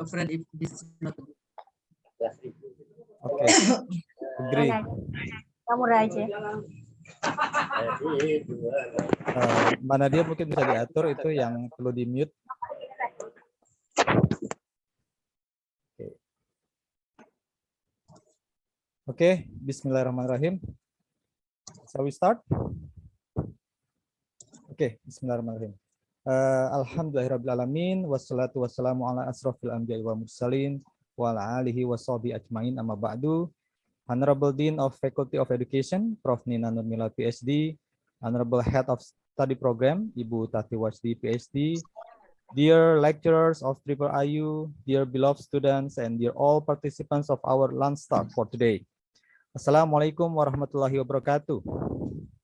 afraid if this is not good. Okay, agree. Kamu aja. Mana dia mungkin bisa diatur itu yang perlu di mute. Oke, Bismillahirrahmanirrahim. Shall we start? Oke, Bismillahirrahmanirrahim. Alhamdulillahirrahmanirrahim. Wassalatu wassalamu ala asrofil anbiya'i wa mursalin wa ala alihi wa sahbihi ajmain amma ba'du. Honorable Dean of Faculty of Education, Prof. Nina Nurmila, PhD, Honorable Head of Study Program, Ibu Tati Wasdi, PhD, dear lecturers of Triple IU, dear beloved students, and dear all participants of our LunchTalk for today. Assalamualaikum warahmatullahi wabarakatuh.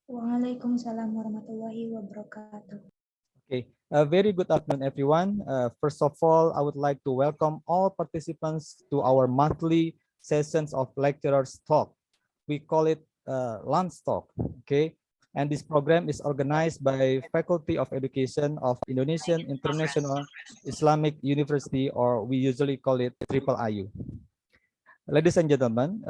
Waalaikumsalam warahmatullahi wabarakatuh. Okay, a very good afternoon, everyone. First of all, I would like to welcome all participants to our monthly sessions of lecturers talk. We call it LunchTalk. Okay, and this program is organized by Faculty of Education of Indonesian International Islamic University, or we usually call it Triple IU. Ladies and gentlemen,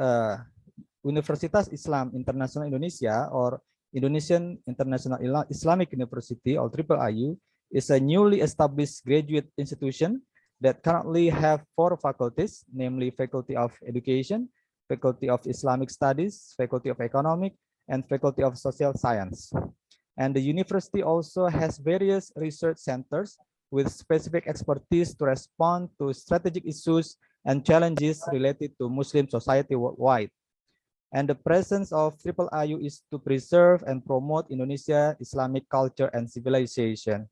Universitas Islam Internasional Indonesia, or Indonesian International Islamic University, or Triple IU, is a newly established graduate institution that currently have 4 faculties, namely Faculty of Education, Faculty of Islamic Studies, Faculty of Economic, and Faculty of Social Science. And the university also has various research centers with specific expertise to respond to strategic issues and challenges related to Muslim society worldwide. And the presence of Triple IU is to preserve and promote Indonesia Islamic culture and civilization.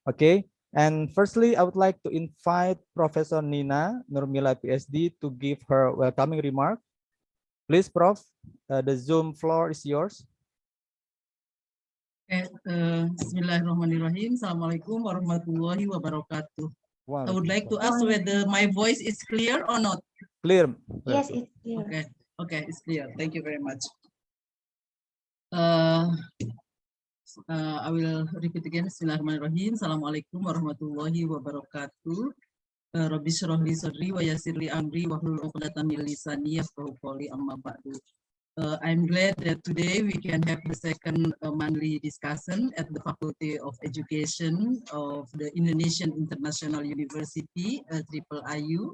Okay. And firstly, I would like to invite Professor Nina Nurmila, PhD, to give her welcoming remark. Please, Prof, the Zoom floor is yours. Okay, Bismillahirrahmanirrahim. Assalamualaikum warahmatullahi wabarakatuh. Wow. I would like to ask whether my voice is clear or not. Clear. Yes, it's clear. Okay, okay, it's clear. Thank you very much. I will repeat again. Bismillahirrahmanirrahim. Assalamualaikum warahmatullahi wabarakatuh. Rabbi shrah li sadri wa yassir li amri wa hlul 'uqdatam min lisani yafqahu qawli amma ba'du. I'm glad that today we can have the second monthly discussion at the Faculty of Education of the Indonesian International University, Triple IU.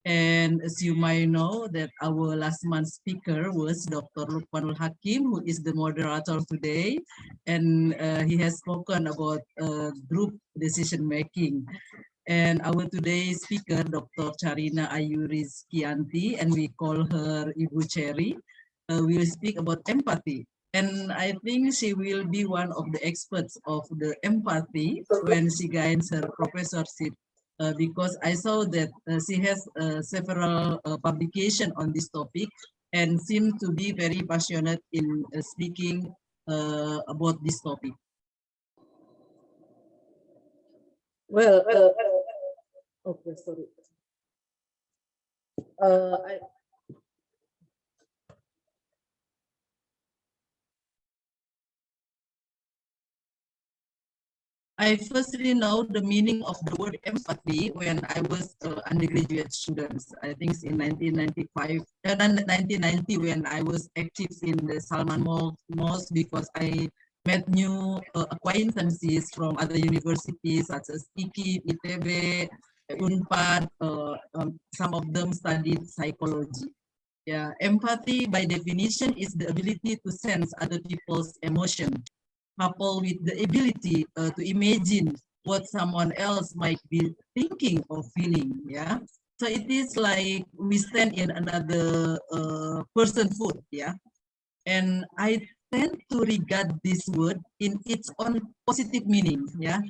And as you might know, that our last month's speaker was Dr. Lukmanul Hakim, who is the moderator today, and he has spoken about group decision making. And our today's speaker, Dr. Charina Ayu Rizkyanti, and we call her Ibu Cherry, will speak about empathy. And I think she will be one of the experts of the empathy when she gains her professorship. Because I saw that she has several publications on this topic and seems to be very passionate in speaking about this topic. Well, okay, sorry. I firstly know the meaning of the word empathy when I was undergraduate students. I think in 1995, 1990, when I was active in the Salman Mosque, because I met new acquaintances from other universities such as IKI, ITB, UNPAD. Some of them studied psychology. Yeah, empathy by definition is the ability to sense other people's emotion, coupled with the ability to imagine what someone else might be thinking or feeling. Yeah, so it is like we stand in another person's foot. Yeah, and I tend to regard this word in its own positive meaning. Yeah,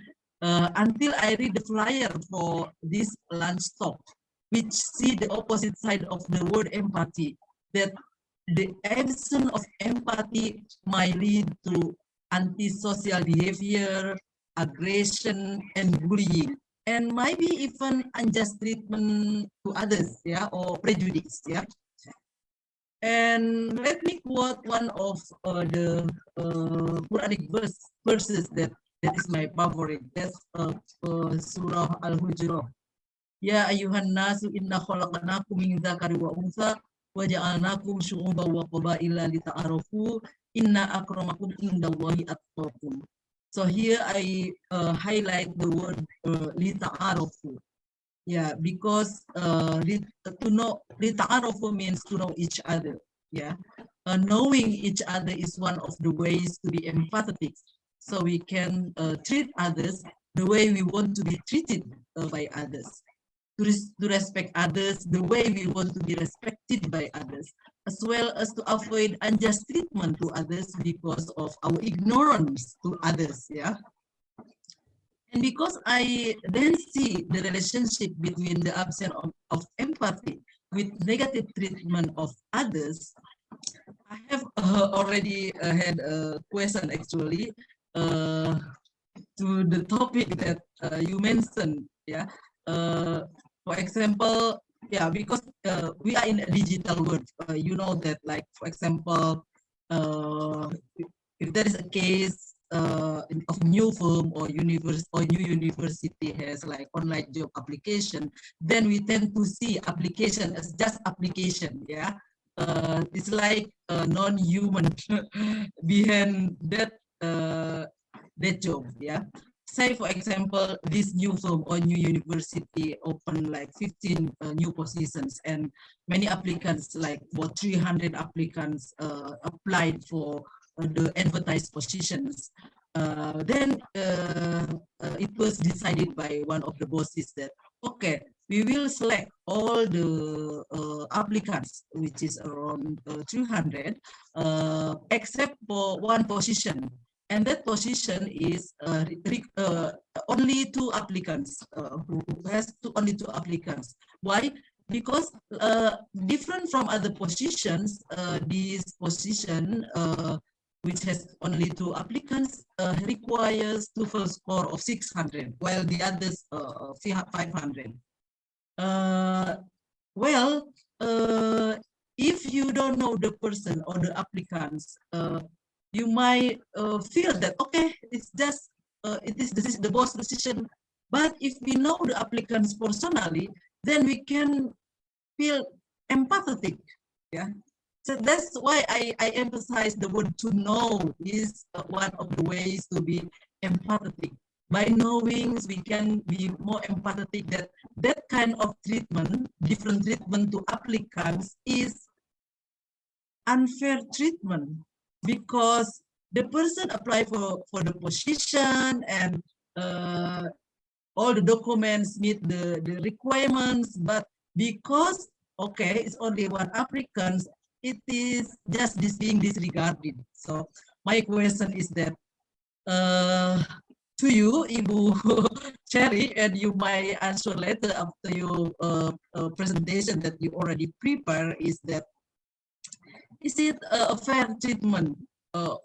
until I read the flyer for this LunchTalk, which see the opposite side of the word empathy, that the absence of empathy might lead to antisocial behavior, aggression, and bullying, and maybe even unjust treatment to others, yeah, or prejudice, yeah. And let me quote one of the Quranic verses that is my favorite. That's Surah Al-Hujurat. Ya ayuhan nasu inna khalaqnakum min dzakari wa untha wa ja'alnakum syu'uban wa qabaila lita'arafu inna akramakum indallahi atqakum. So here I highlight the word lita'arafu. Yeah, because to know lita'arafu means to know each other. Yeah, knowing each other is one of the ways to be empathetic. So we can treat others the way we want to be treated by others. To respect others the way we want to be respected by others, as well as to avoid unjust treatment to others because of our ignorance to others. Yeah. And because I then see the relationship between the absence of empathy with negative treatment of others, I have already had a question actually to the topic that you mentioned. Yeah. For example, yeah, because we are in a digital world, you know that, like, for example, if there is a case of new firm or new university has like online job application, then we tend to see application as just application. Yeah, it's like non-human behind that job. Yeah, say for example, this new firm or new university open like 15 new positions, and many applicants, like for 300 applicants applied for the advertised positions. Then it was decided by one of the bosses that, okay, we will select all the applicants, which is around 200, except for one position. And that position is only two applicants, who has only two applicants. Why? Because different from other positions, this position, which has only two applicants, requires TOEFL score of 600, while the others 500. Well, if you don't know the person or the applicants, you might feel that, okay, it's just it is the boss decision. But if we know the applicants personally, then we can feel empathetic. Yeah. So that's why I emphasize the word to know is one of the ways to be empathetic. By knowing, we can be more empathetic that that kind of treatment, different treatment to applicants, is unfair treatment, because the person apply for the position and all the documents meet the requirements, but because, okay, it's only one applicant, it is just being disregarded. So my question is that to you, Ibu Cherry, and you might answer later after your presentation that you already prepared, is that, is it a fair treatment for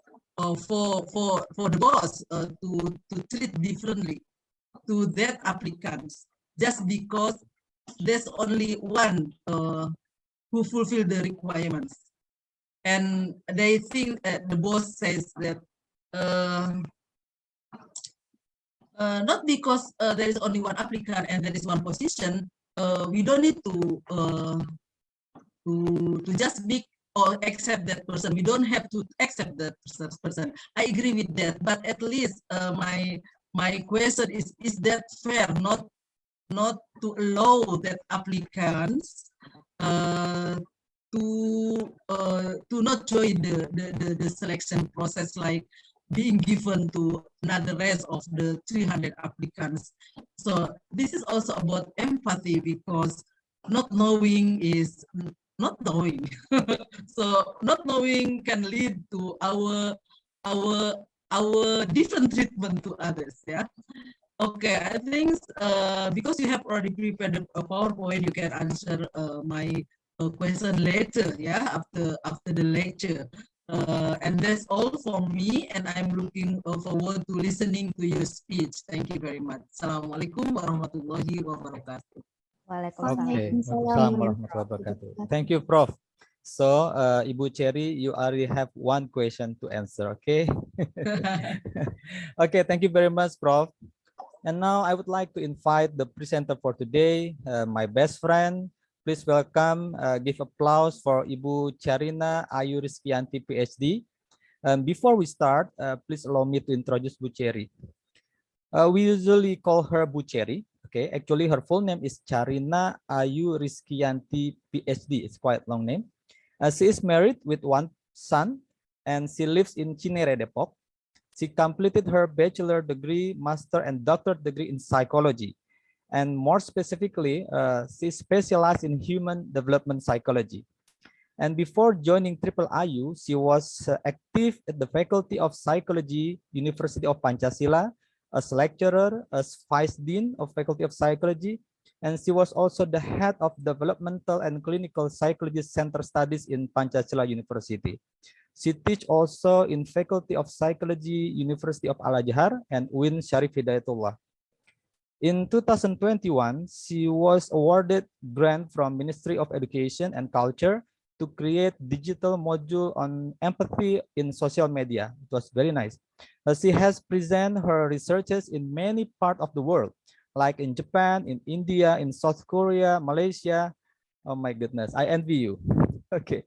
the boss to treat differently to that applicants just because there's only one who fulfill the requirements, and they think that the boss says that not because there is only one applicant and there is one position, we don't need to just make or accept that person. We don't have to accept that person. I agree with that, but at least my question is that fair? Not to allow that applicants to not join the selection process, like being given to another rest of the 300 applicants. So this is also about empathy, because not knowing is not knowing. So not knowing can lead to our different treatment to others. Yeah. Okay, I think because you have already prepared a PowerPoint, you can answer my question later. Yeah, after the lecture. And that's all for me, and I'm looking forward to listening to your speech. Thank you very much. Assalamualaikum warahmatullahi wabarakatuh. Okay, Waalaikumsalam warahmatullahi wabarakatuh. Thank you, Prof. So, Ibu Cherry, you already have one question to answer, okay? Okay, thank you very much, Prof. And now I would like to invite the presenter for today, my best friend. Please welcome, give applause for Ibu Charina Ayu Rizkyanti, PhD. Before we start, please allow me to introduce Bu Cherry. We usually call her Bu Cherry. Okay, actually her full name is Charina Ayu Rizkyanti, PhD. It's quite long name. She is married with one son and she lives in Cinere, Depok. She completed her bachelor degree, master, and doctorate degree in psychology. And more specifically, she specialized in human development psychology. And before joining Triple IU, she was active at the Faculty of Psychology, University of Pancasila, as lecturer, as vice dean of Faculty of Psychology, and she was also the head of Developmental and Clinical Psychology Center Studies in Pancasila University. She teach also in Faculty of Psychology, University of Al-Azhar, and UIN Syarif Hidayatullah. In 2021, she was awarded grant from Ministry of Education and Culture to create digital module on empathy in social media. It was very nice. She has presented her researches in many parts of the world, like in Japan, in India, in South Korea, Malaysia. Oh my goodness, I envy you. Okay.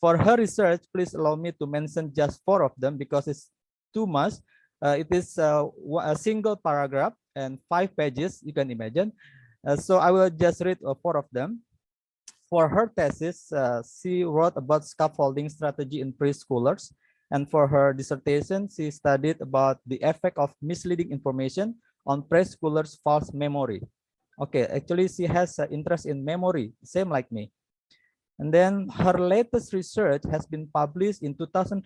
For her research, please allow me to mention just 4 of them because it's too much. It is a single paragraph and 5 pages, you can imagine. So I will just read 4 of them. For her thesis, she wrote about scaffolding strategy in preschoolers. And for her dissertation, she studied about the effect of misleading information on preschoolers' false memory. Okay, actually she has interest in memory, same like me. And then her latest research has been published in 2022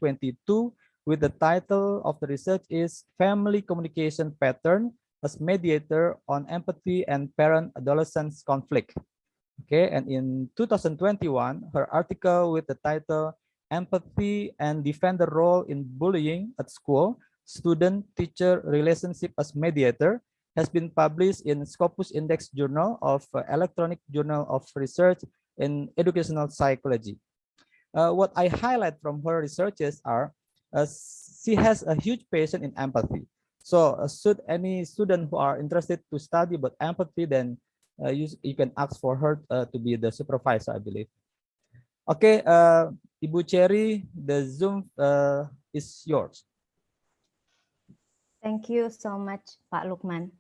with the title of the research is Family Communication Pattern as Mediator on Empathy and Parent-Adolescent Conflict. Okay, and in 2021, her article with the title Empathy and Defender Role in Bullying at School, Student-Teacher Relationship as Mediator has been published in Scopus Index Journal of Electronic Journal of Research in Educational Psychology. What I highlight from her researches are she has a huge passion in empathy. So should any student who are interested to study about empathy, then you can ask for her to be the supervisor, I believe. Okay, Ibu Cherry, the Zoom is yours. Thank you so much, Pak Lukman.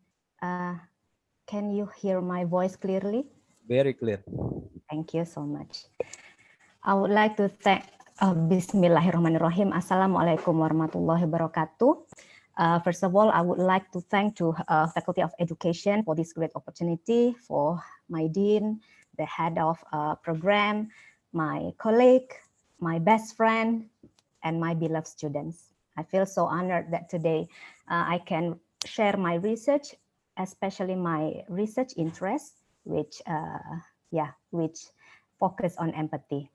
Can you hear my voice clearly? Very clear. Thank you so much. I would like to thank Bismillahirrahmanirrahim. Assalamualaikum warahmatullahi wabarakatuh. First of all, I would like to thank to Faculty of Education for this great opportunity, for my dean, the head of program, my colleague, my best friend, and my beloved students. I feel so honored that today I can share my research, especially my research interest, which focus on empathy.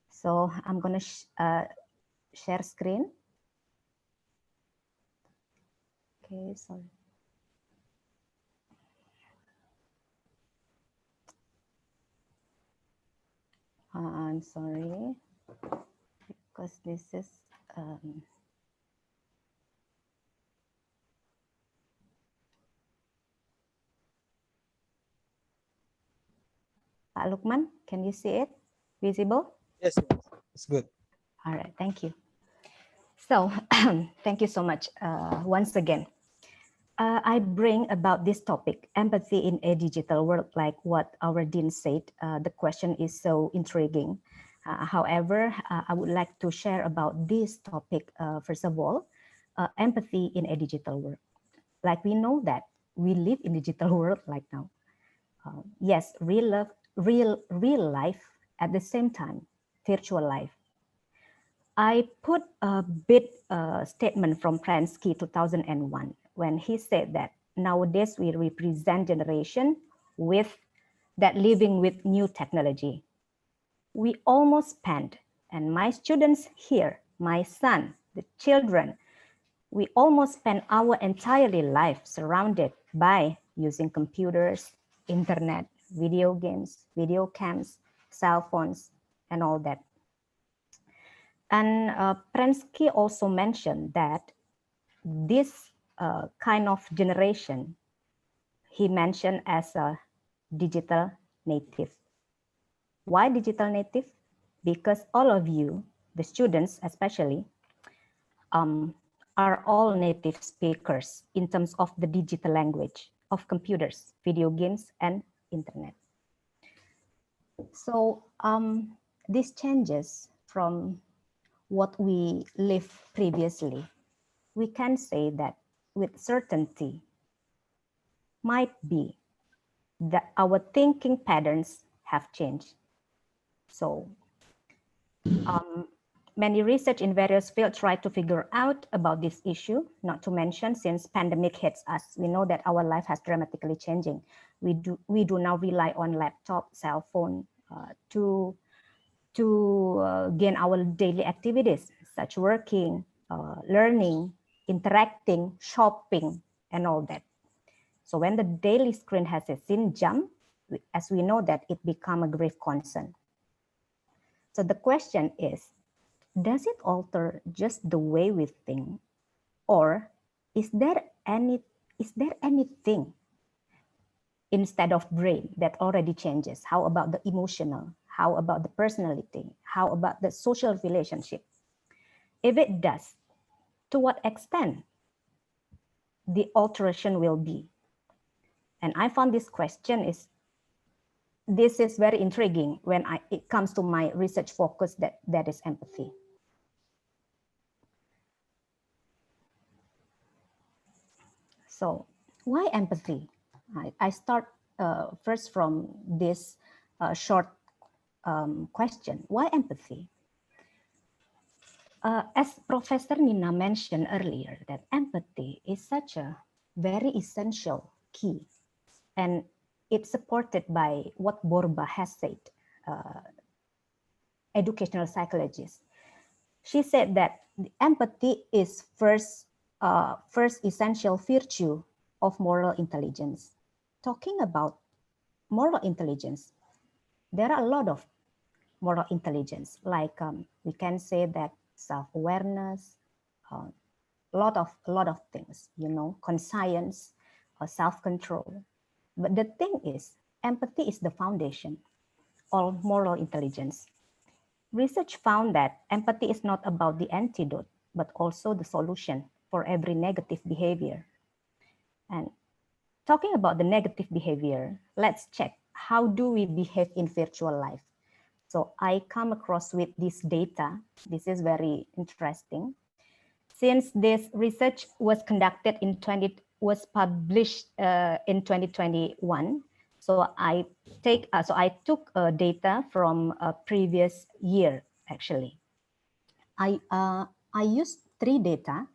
So I'm going to share screen. Okay, sorry. I'm sorry, because this is Pak Lukman, can you see it visible? Yes, it's good. All right, thank you. So thank you so much once again. I bring about this topic, empathy in a digital world, like what our dean said. The question is so intriguing. However, I would like to share about this topic. First of all, empathy in a digital world. Like we know that we live in digital world right now. Yes, real life at the same time, virtual life. I put a bit statement from Pransky 2001 when he said that nowadays we represent generation with that living with new technology. We almost spend, and my students here, my son, the children, we almost spend our entire life surrounded by using computers, internet, video games, video cams, cell phones, and all that. And Prensky also mentioned that this kind of generation he mentioned as a digital native. Why digital native? Because all of you, the students especially, are all native speakers in terms of the digital language of computers, video games, and internet. So this changes from what we lived previously. We can say that with certainty might be that our thinking patterns have changed. So many research in various fields try to figure out about this issue, not to mention since pandemic hits us, we know that our life has dramatically changing. We do now rely on laptop, cell phone to gain our daily activities, such working, learning, interacting, shopping, and all that. So when the daily screen has a thin jump, as we know that it become a grave concern. So the question is, does it alter just the way we think, or is there anything instead of brain that already changes? How about the emotional? How about the personality? How about the social relationship? If it does, to what extent the alteration will be? And I found this question is very intriguing when it comes to my research focus that is empathy. So why empathy? I start first from this short question. Why empathy? As Professor Nina mentioned earlier, that empathy is such a very essential key, and it's supported by what Borba has said, educational psychologist. She said that empathy is first essential virtue of moral intelligence. Talking about moral intelligence, there are a lot of moral intelligence, like we can say that self-awareness, a lot of things, conscience, or self-control. But the thing is, empathy is the foundation of moral intelligence. Research found that empathy is not about the antidote, but also the solution for every negative behavior. And talking about the negative behavior, let's check how do we behave in virtual life. So I come across with this data. This is very interesting. Since this research was conducted was published in 2021, so I took data from a previous year. Actually, I used 3 data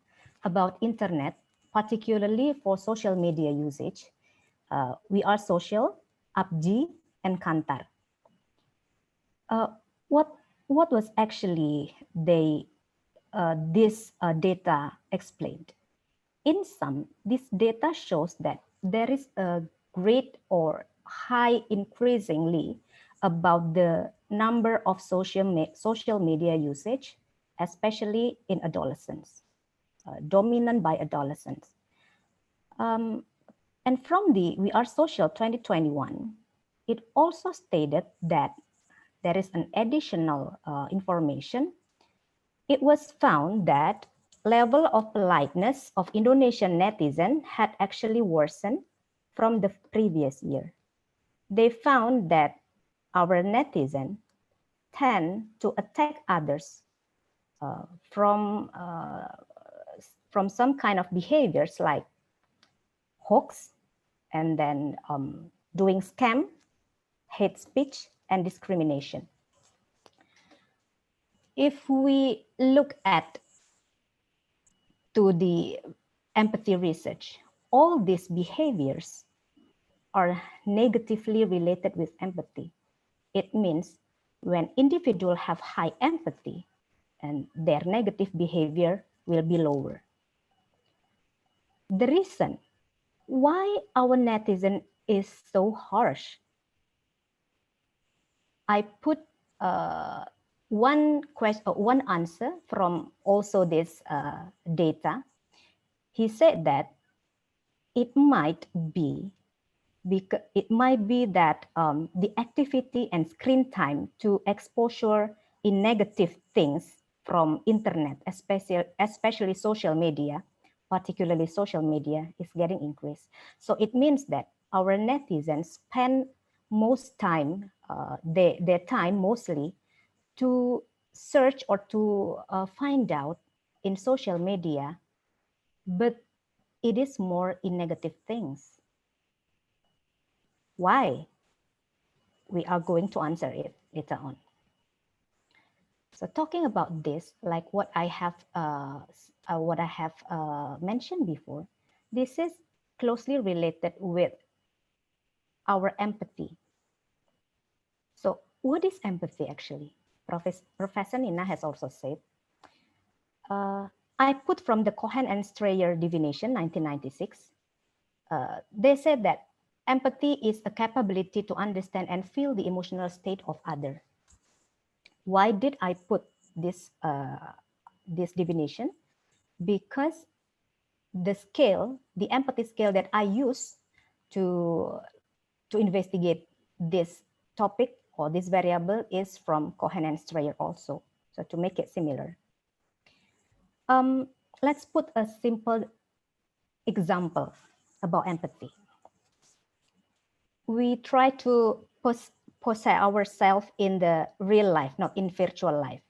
about internet, particularly for social media usage. We Are Social, APG, and Kantar. What was actually this data explained? In sum, this data shows that there is a great or high increasingly about the number of social media usage, especially in adolescents, dominant by adolescents. And from the We Are Social 2021, it also stated that there is an additional information. It was found that level of politeness of Indonesian netizen had actually worsened from the previous year. They found that our netizen tend to attack others from some kind of behaviors like hoax, and then doing scam, hate speech, and discrimination. If we look at to the empathy research, all these behaviors are negatively related with empathy. It means when individuals have high empathy, and their negative behavior will be lower. The reason why our netizen is so harsh, I put one answer from also this data. He said that it might be because it might be that the activity and screen time to exposure in negative things from internet, especially social media, particularly social media, is getting increased. So it means that our netizens spend most time, their time mostly to search or to find out in social media, but it is more in negative things. Why? We are going to answer it later on. So talking about this, like what I have mentioned before, this is closely related with our empathy. So what is empathy actually? Professor Nina has also said, I put from the Cohen and Strayer definition, 1996. They said that empathy is a capability to understand and feel the emotional state of other. Why did I put this definition? Because the scale, the empathy scale that I use to investigate this topic or this variable is from Cohen and Strayer also. So to make it similar. Let's put a simple example about empathy. We try to pose ourselves in the real life, not in virtual life.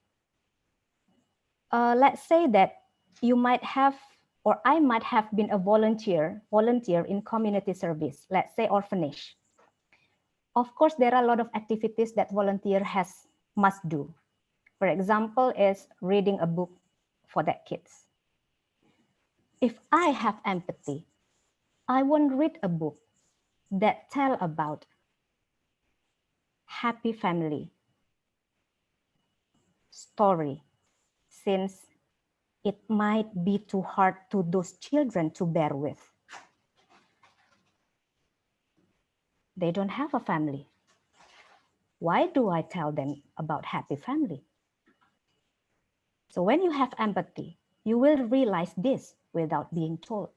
Let's say that you might have, or I might have been a volunteer in community service, let's say orphanage. Of course, there are a lot of activities that volunteer must do. For example, is reading a book for that kids. If I have empathy, I won't read a book that tell about happy family story, since it might be too hard to those children to bear with. They don't have a family. Why do I tell them about happy family? So when you have empathy, you will realize this without being told.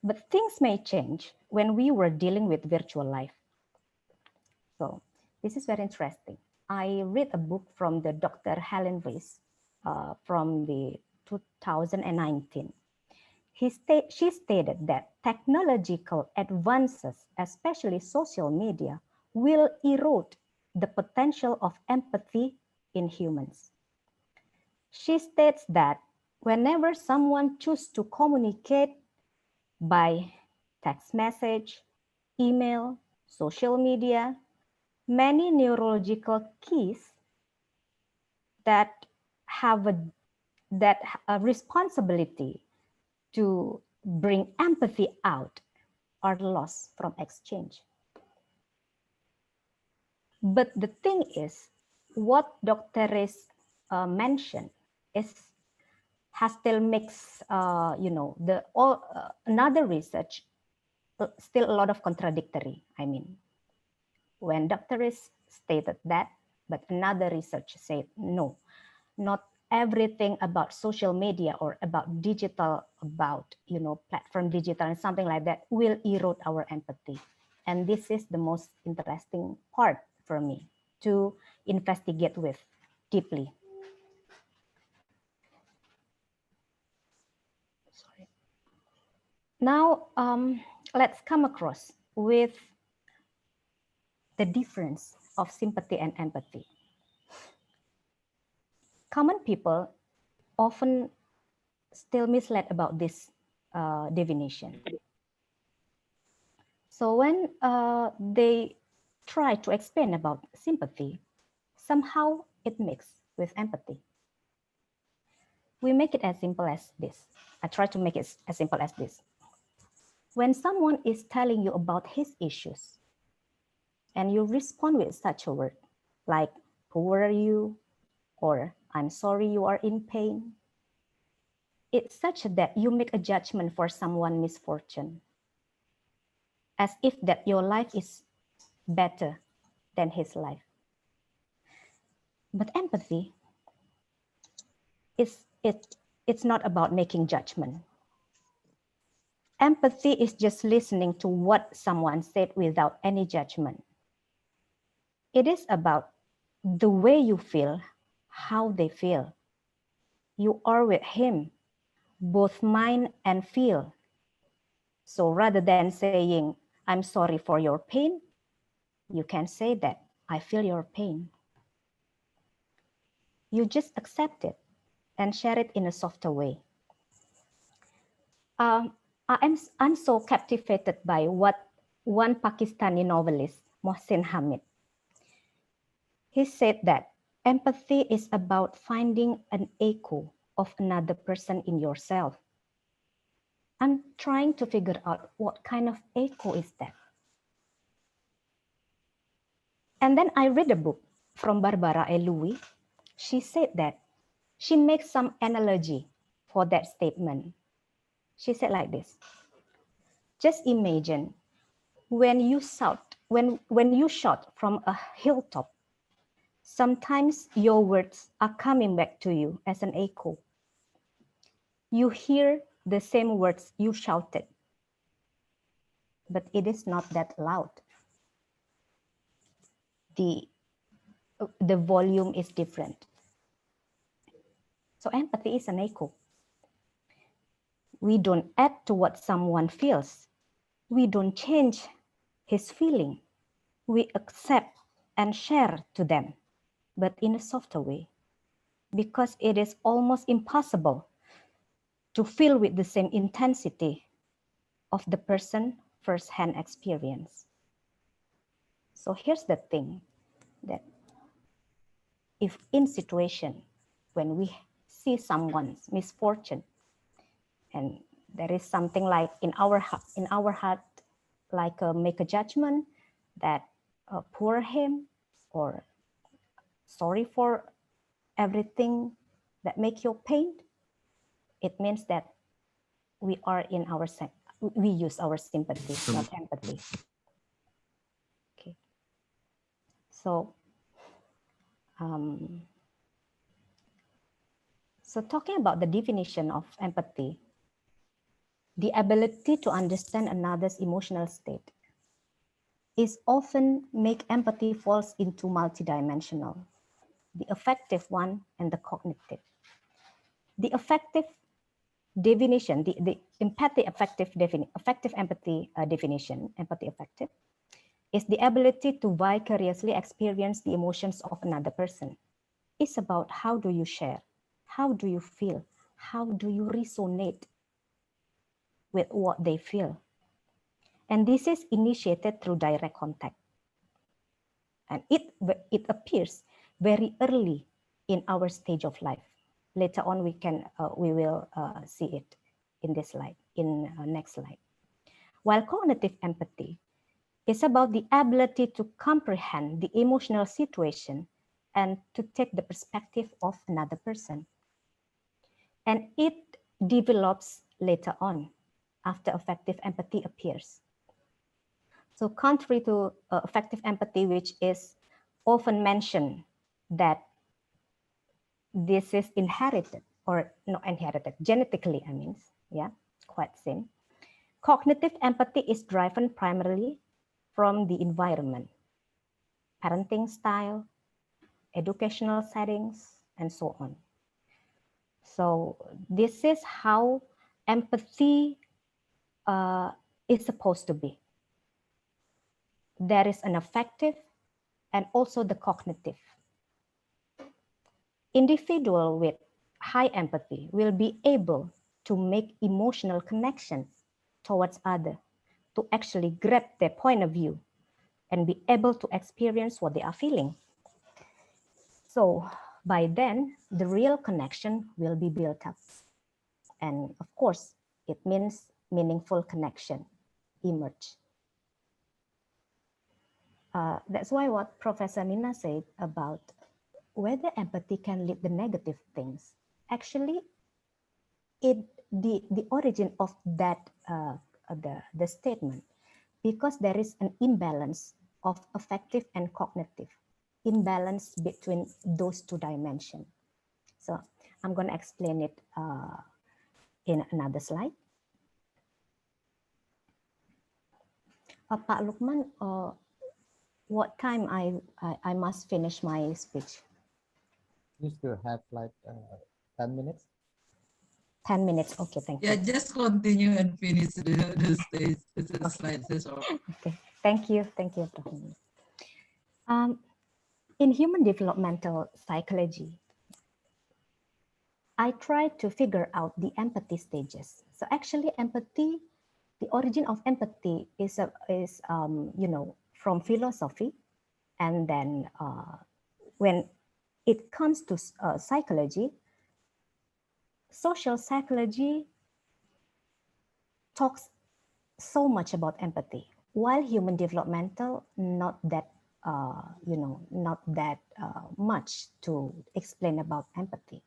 But things may change when we were dealing with virtual life. So this is very interesting. I read a book from the Dr. Helen Rees from the 2019. She stated that technological advances, especially social media, will erode the potential of empathy in humans. She states that whenever someone chooses to communicate by text message, email, social media, many neurological keys that have a responsibility to bring empathy out are lost from exchange. But the thing is, what Dr. Rees mentioned has still mixed, another research, still a lot of contradictory. I mean, when Dr. Rees stated that, but another research said no, not everything about social media or about digital, about platform digital and something like that will erode our empathy. And this is the most interesting part for me to investigate with deeply. Sorry. Now let's come across with the difference of sympathy and empathy. Common people often still misled about this definition. So when they try to explain about sympathy, somehow it mixes with empathy. We make it as simple as this. I try to make it as simple as this. When someone is telling you about his issues and you respond with such a word like, who are you? Or I'm sorry you are in pain. It's such that you make a judgment for someone's misfortune, as if that your life is better than his life. But empathy it's not about making judgment. Empathy is just listening to what someone said without any judgment. It is about the way you feel, how they feel. You are with him, both mind and feel. So rather than saying, I'm sorry for your pain, you can say that, I feel your pain. You just accept it and share it in a softer way. I'm so captivated by what one Pakistani novelist, Mohsin Hamid, he said that empathy is about finding an echo of another person in yourself. I'm trying to figure out what kind of echo is that. And then I read a book from Barbara A. Louis. She said that she makes some analogy for that statement. She said like this: just imagine when you shot from a hilltop, sometimes your words are coming back to you as an echo. You hear the same words you shouted, but it is not that loud. The volume is different. So empathy is an echo. We don't add to what someone feels. We don't change his feeling. We accept and share to them, but in a softer way, because it is almost impossible to feel with the same intensity of the person first-hand experience. So here's the thing, that if in situation when we see someone's misfortune and there is something like in our heart, like make a judgment that poor him or sorry for everything that make you pain, it means that we are in our we use our sympathy, not empathy. Okay. So talking about the definition of empathy, the ability to understand another's emotional state is often make empathy falls into multidimensional, the affective one and the cognitive. The affective definition, the empathy affective empathy definition, empathy affective, is the ability to vicariously experience the emotions of another person. It's about how do you share, how do you feel, how do you resonate with what they feel. And this is initiated through direct contact. And it appears very early in our stage of life. Later on, we will see it in this slide, in next slide. While cognitive empathy is about the ability to comprehend the emotional situation and to take the perspective of another person. And it develops later on after affective empathy appears. So contrary to affective empathy, which is often mentioned that this is inherited or not inherited, genetically, I mean, yeah, quite same. Cognitive empathy is driven primarily from the environment, parenting style, educational settings, and so on. So this is how empathy is supposed to be. There is an affective and also the cognitive. Individual with high empathy will be able to make emotional connections towards others, to actually grab their point of view and be able to experience what they are feeling. So by then, the real connection will be built up. And of course, it means meaningful connection emerge. That's why what Professor Nina said about whether empathy can lead the negative things. Actually, the origin of that the statement, because there is an imbalance of affective and cognitive, imbalance between those two dimensions. So I'm going to explain it in another slide. Pak Lukman, what time I must finish my speech? You still have like 10 minutes. 10 minutes. Okay, thank you. Yeah, just continue and finish the stage. The Okay. slide. That's all. Okay, thank you. Thank you, Prof. In human developmental psychology, I try to figure out the empathy stages. So actually empathy, the origin of empathy is from philosophy. And then when it comes to psychology, social psychology talks so much about empathy, while human developmental, not that, much to explain about empathy.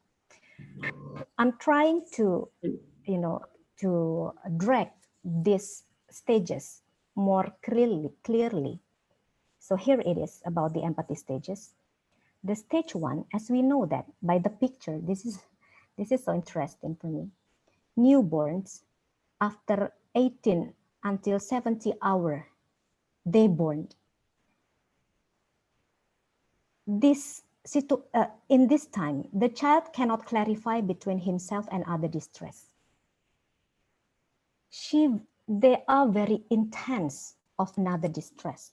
I'm trying to, to drag these stages more clearly. So here it is about the empathy stages. The stage one, as we know that by the picture, this is so interesting for me. Newborns, after 18 until 70 hours, they born. In this time, the child cannot clarify between himself and other distress. They are very intense of another distress.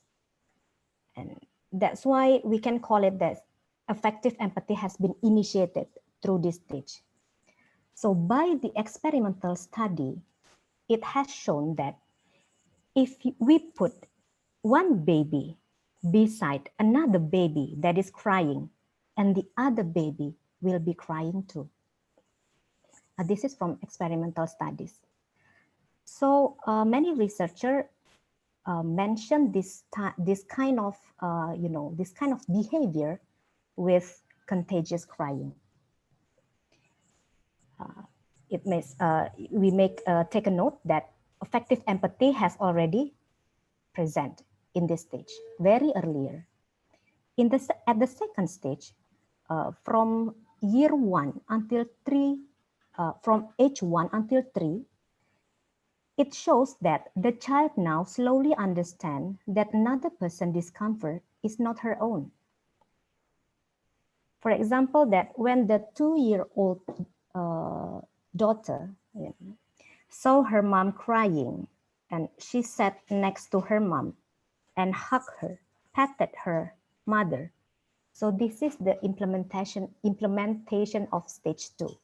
And that's why we can call it that affective empathy has been initiated through this stage. So by the experimental study, it has shown that if we put one baby beside another baby that is crying, and the other baby will be crying too. This is from experimental studies. So many researchers mention this kind of behavior with contagious crying. We take a note that affective empathy has already present in this stage very earlier. At the second stage, from year 1 until 3, from age 1 until 3, it shows that the child now slowly understands that another person's discomfort is not her own. For example, that when the 2-year-old daughter saw her mom crying, and she sat next to her mom and hugged her, patted her mother. So this is the implementation of stage 2.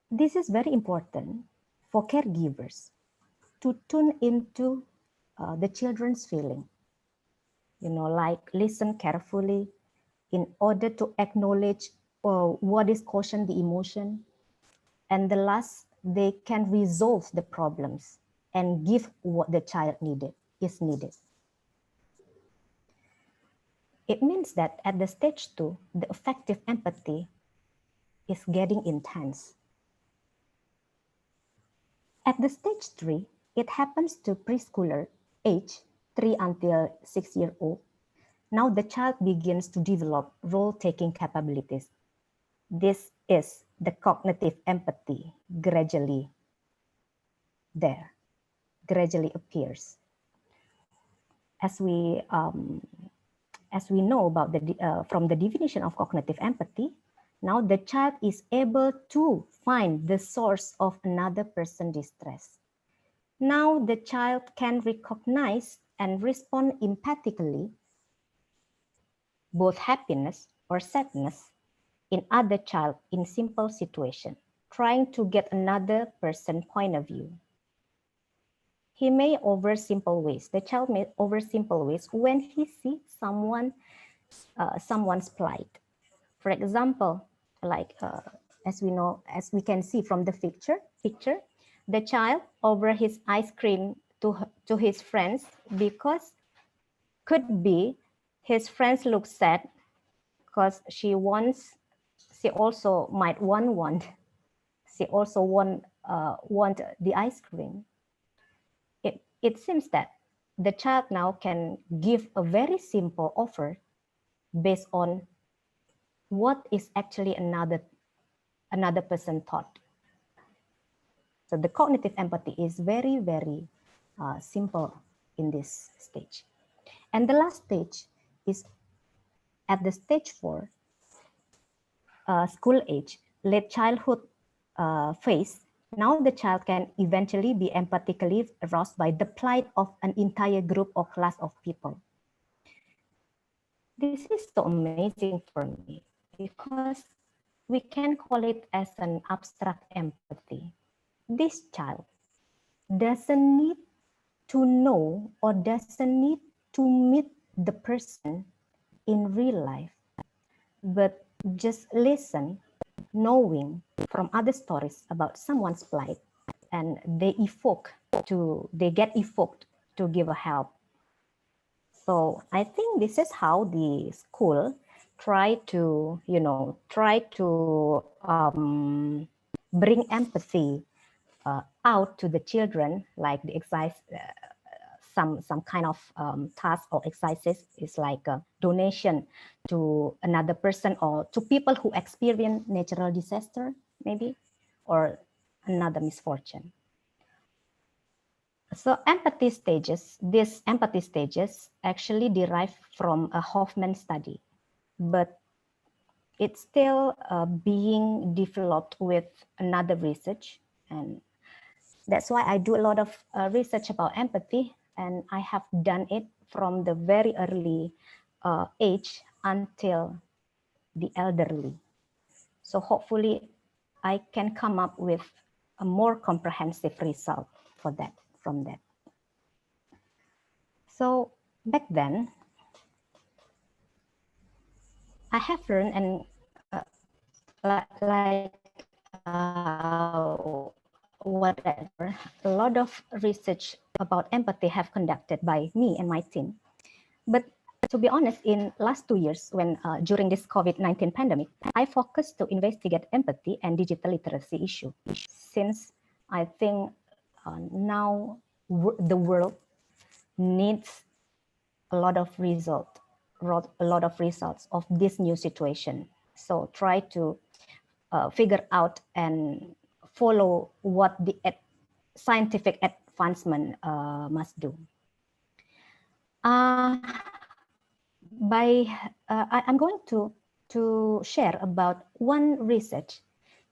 This is very important for caregivers to tune into the children's feeling. Like listen carefully in order to acknowledge what is causing the emotion. And the last, they can resolve the problems and give what the child is needed. It means that at the stage 2, the affective empathy is getting intense. At the stage 3, it happens to preschooler age 3 until 6 years old. Now the child begins to develop role-taking capabilities. This is the cognitive empathy gradually appears. As we know about from the definition of cognitive empathy, now the child is able to find the source of another person's distress. Now the child can recognize and respond empathically both happiness or sadness in other child in simple situation, trying to get another person's point of view. He may over simple ways. The child may over simple ways when he sees someone's plight. For example, like as we can see from the picture, the child over his ice cream to his friends because could be his friends look sad because she also might want the ice cream. It seems that the child now can give a very simple offer based on what is actually another person thought. So the cognitive empathy is very, very simple in this stage. And the last stage is at the stage 4, school age, late childhood phase. Now the child can eventually be empathically aroused by the plight of an entire group or class of people. This is so amazing for me because we can call it as an abstract empathy. This child doesn't need to know or doesn't need to meet the person in real life, but just listen, knowing from other stories about someone's plight, and they get evoked to give a help. So I think this is how the school try to bring empathy out to the children, like the exercise, some kind of task or exercises is like a donation to another person or to people who experience natural disaster, maybe, or another misfortune. So these empathy stages actually derive from a Hoffman study, but it's still being developed with another research. And that's why I do a lot of research about empathy, and I have done it from the very early age until the elderly. So hopefully I can come up with a more comprehensive result from that. So back then, I have learned and whatever, a lot of research about empathy have conducted by me and my team. But to be honest, in last 2 years, when during this COVID-19 pandemic, I focused to investigate empathy and digital literacy issue, since I think now the world needs a lot of results of this new situation. So try to figure out and follow what the scientific advancement must do. I'm going to share about one research.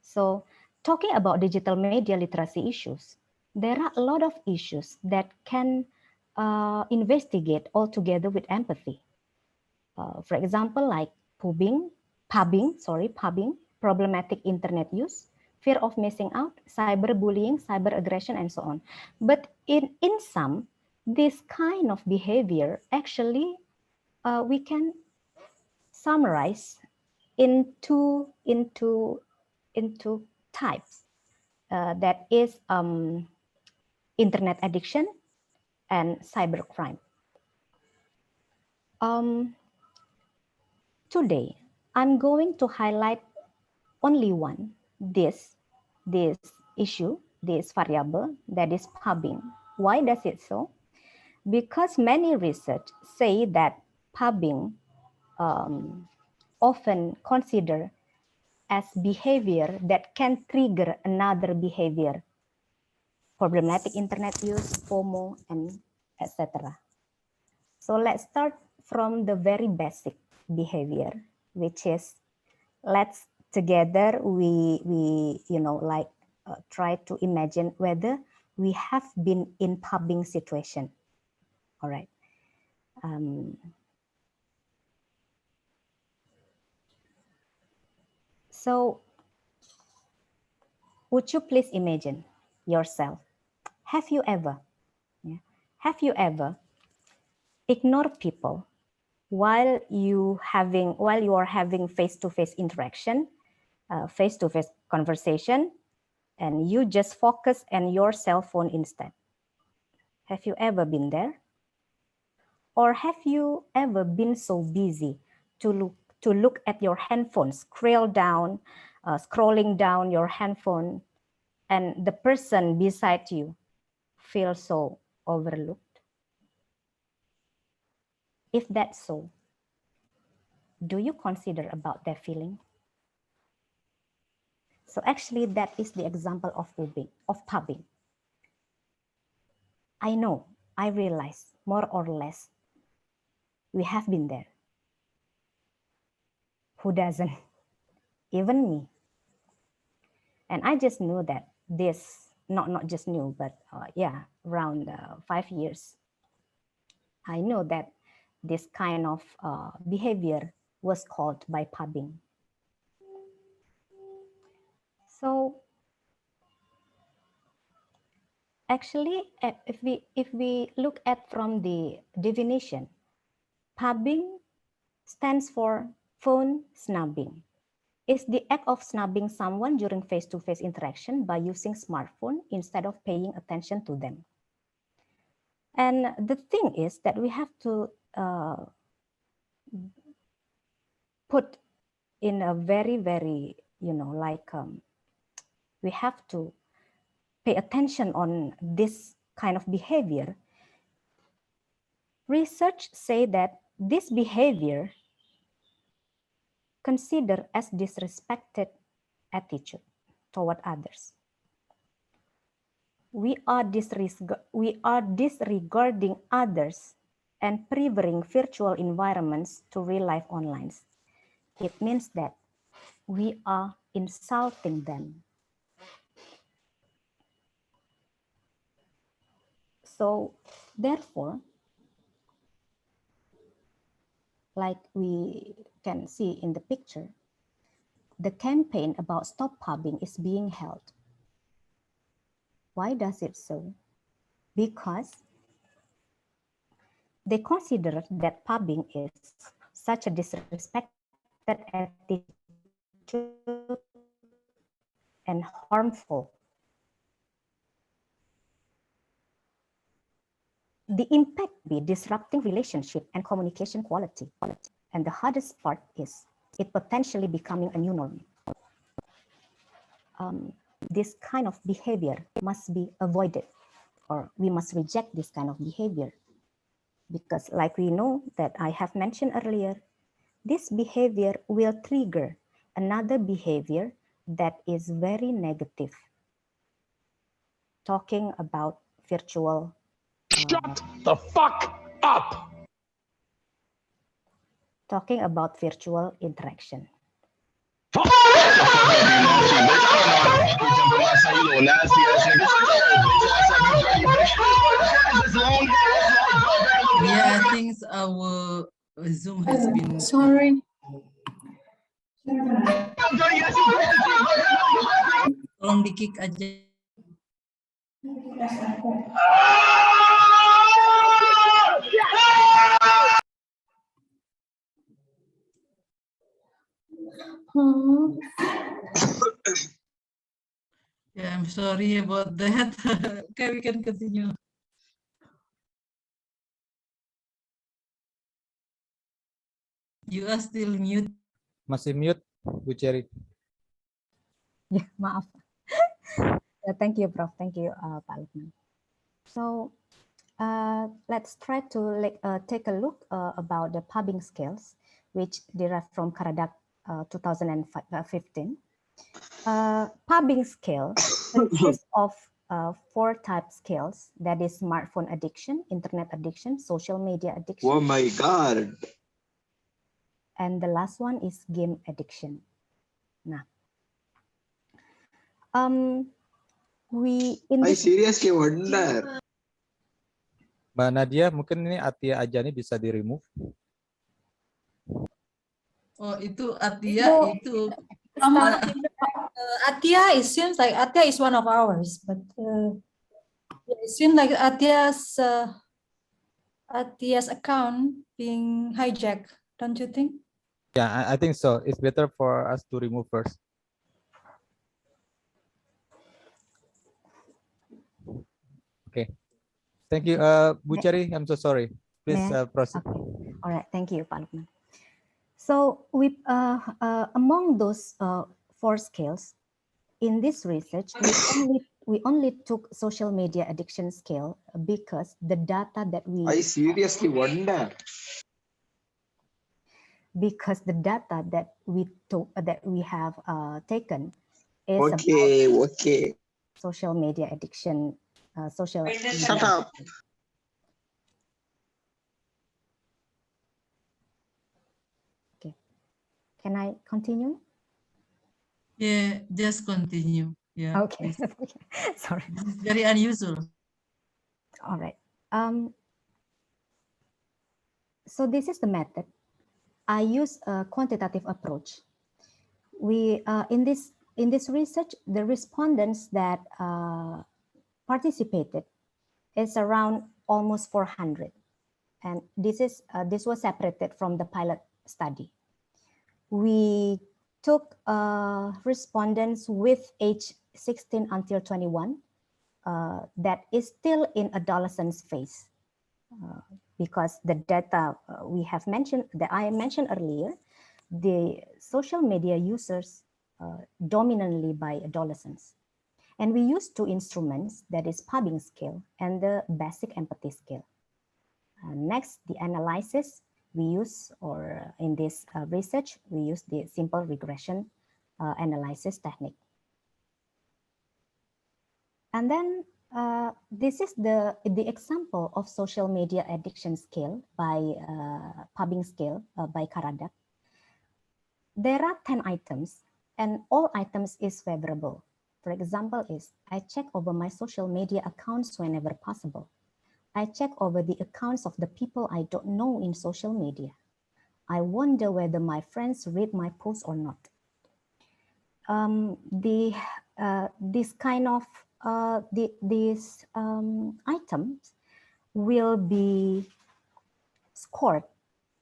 So talking about digital media literacy issues, there are a lot of issues that can investigate altogether with empathy. For example, like pubbing, problematic internet use, fear of missing out, cyberbullying, cyber aggression, and so on. But in some, this kind of behavior actually we can summarize into types. That is internet addiction and cybercrime. Today, I'm going to highlight only one, this issue, this variable, that is pubbing. Why does it so? Because many research say that pubbing often considered as behavior that can trigger another behavior, problematic internet use, FOMO, and etc. So let's start from the very basic behavior, which is let's together we try to imagine whether we have been in pubbing situation. All right. So would you please imagine yourself? Have you ever ignore people while you are having face-to-face interaction, face-to-face conversation, and you just focus on your cell phone instead? Have you ever been there? Or have you ever been so busy to look at your handphone, scrolling down your handphone, and the person beside you feels so overlooked? If that's so, do you consider about their feeling? So actually, that is the example of pubbing. I know, I realize, more or less, we have been there. Who doesn't? Even me. And I just knew that this, not just new, but yeah, around 5 years, I know that this kind of behavior was called by pubbing. So actually, if we look at from the definition, pubbing stands for phone snubbing. It's the act of snubbing someone during face-to-face interaction by using smartphone instead of paying attention to them. And the thing is that we have to put in a very, very, we have to pay attention on this kind of behavior. Research say that this behavior considered as disrespected attitude toward others. We are disregarding others and preferring virtual environments to real life online. It means that we are insulting them. So therefore, like we can see in the picture, the campaign about stop pubbing is being held. Why does it so? Because they consider that pubbing is such a disrespected attitude and harmful. The impact be disrupting relationship and communication quality. And the hardest part is it potentially becoming a new norm. This kind of behavior must be avoided, or we must reject this kind of behavior. Because like we know that I have mentioned earlier, this behavior will trigger another behavior that is very negative. Talking about virtual. Shut the fuck up! Talking about virtual interaction. Yeah, I think our Zoom has been. Sorry. Tolong di-kick aja. Yeah, I'm sorry about that. Okay, we can continue. You are still mute. Masih mute, Bu Cherry. Ya, maaf. Thank you, Prof. Thank you, Pak Lukman. So let's try to take a look about the pubbing scales, which derive from Karadak 2015. Pubbing scale consists of 4 type scales, that is smartphone addiction, internet addiction, social media addiction. Oh my God. And the last one is game addiction. Nah. Seriously wonder. Mbak Nadia, mungkin ini Atia aja nih bisa di remove. Oh, itu Atia itu. Atia, it seems like Atia is one of ours, but it seems like Atia's account being hijacked, don't you think? Yeah, I think so. It's better for us to remove first. Okay. Thank you, Bu Cherry. I'm so sorry. Please proceed. Okay. All right. Thank you, Pak Lukman. So we, among those 4 scales, in this research, we only took social media addiction scale because the data that we. I seriously wonder. Because the data that we have taken is Okay, about okay. social media addiction, social Shut media. up. Okay, can I continue? Yeah, just continue. Yeah, Okay, please. sorry. This is very unusual. All right. So this is the method. I use a quantitative approach. We in this research, the respondents that participated is around almost 400, and this was separated from the pilot study. We took respondents with age 16 until 21 that is still in adolescence phase. Because the data we have mentioned, that I mentioned earlier, the social media users dominantly by adolescents. And we use two instruments, that is pubbing scale and the basic empathy scale. Next, the analysis we use, or in this research, we use the simple regression analysis technique. And then this is the example of social media addiction scale by pubbing scale by Karadak. There are 10 items and all items is favorable. For example, is I check over my social media accounts whenever possible. I check over the accounts of the people I don't know in social media. I wonder whether my friends read my posts or not. This kind of these items will be scored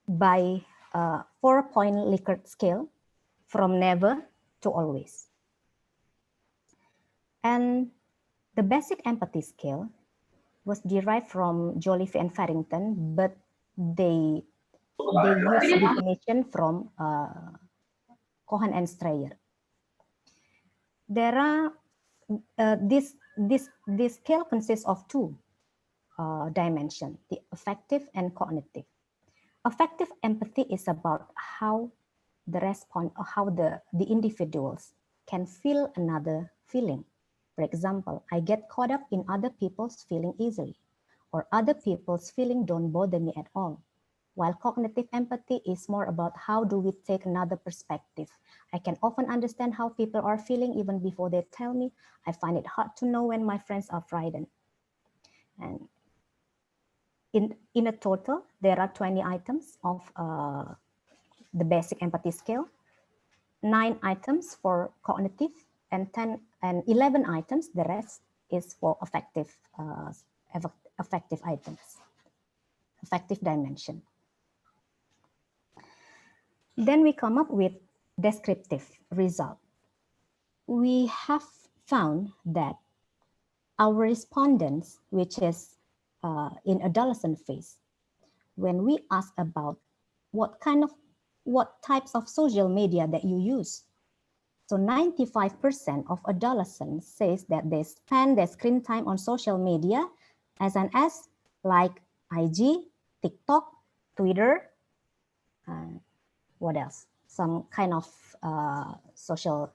by 4-point Likert scale from never to always. And the basic empathy scale was derived from Jolliffe and Farrington, but they use definition from Cohen and Strayer. There are this scale consists of two dimensions: the affective and cognitive. Affective empathy is about how the response, or how the individuals can feel another feeling. For example, I get caught up in other people's feeling easily, or other people's feeling don't bother me at all. While cognitive empathy is more about how do we take another perspective. I can often understand how people are feeling even before they tell me. I find it hard to know when my friends are frightened. And in a total, there are 20 items of the basic empathy scale, 9 items for cognitive, and 11 items, the rest is for affective items, affective dimension. Then we come up with descriptive result. We have found that our respondents, which is in adolescent phase, when we ask about what types of social media that you use, so 95% of adolescents says that they spend their screen time on social media, SNS, like IG, TikTok, Twitter, what else? Some kind of social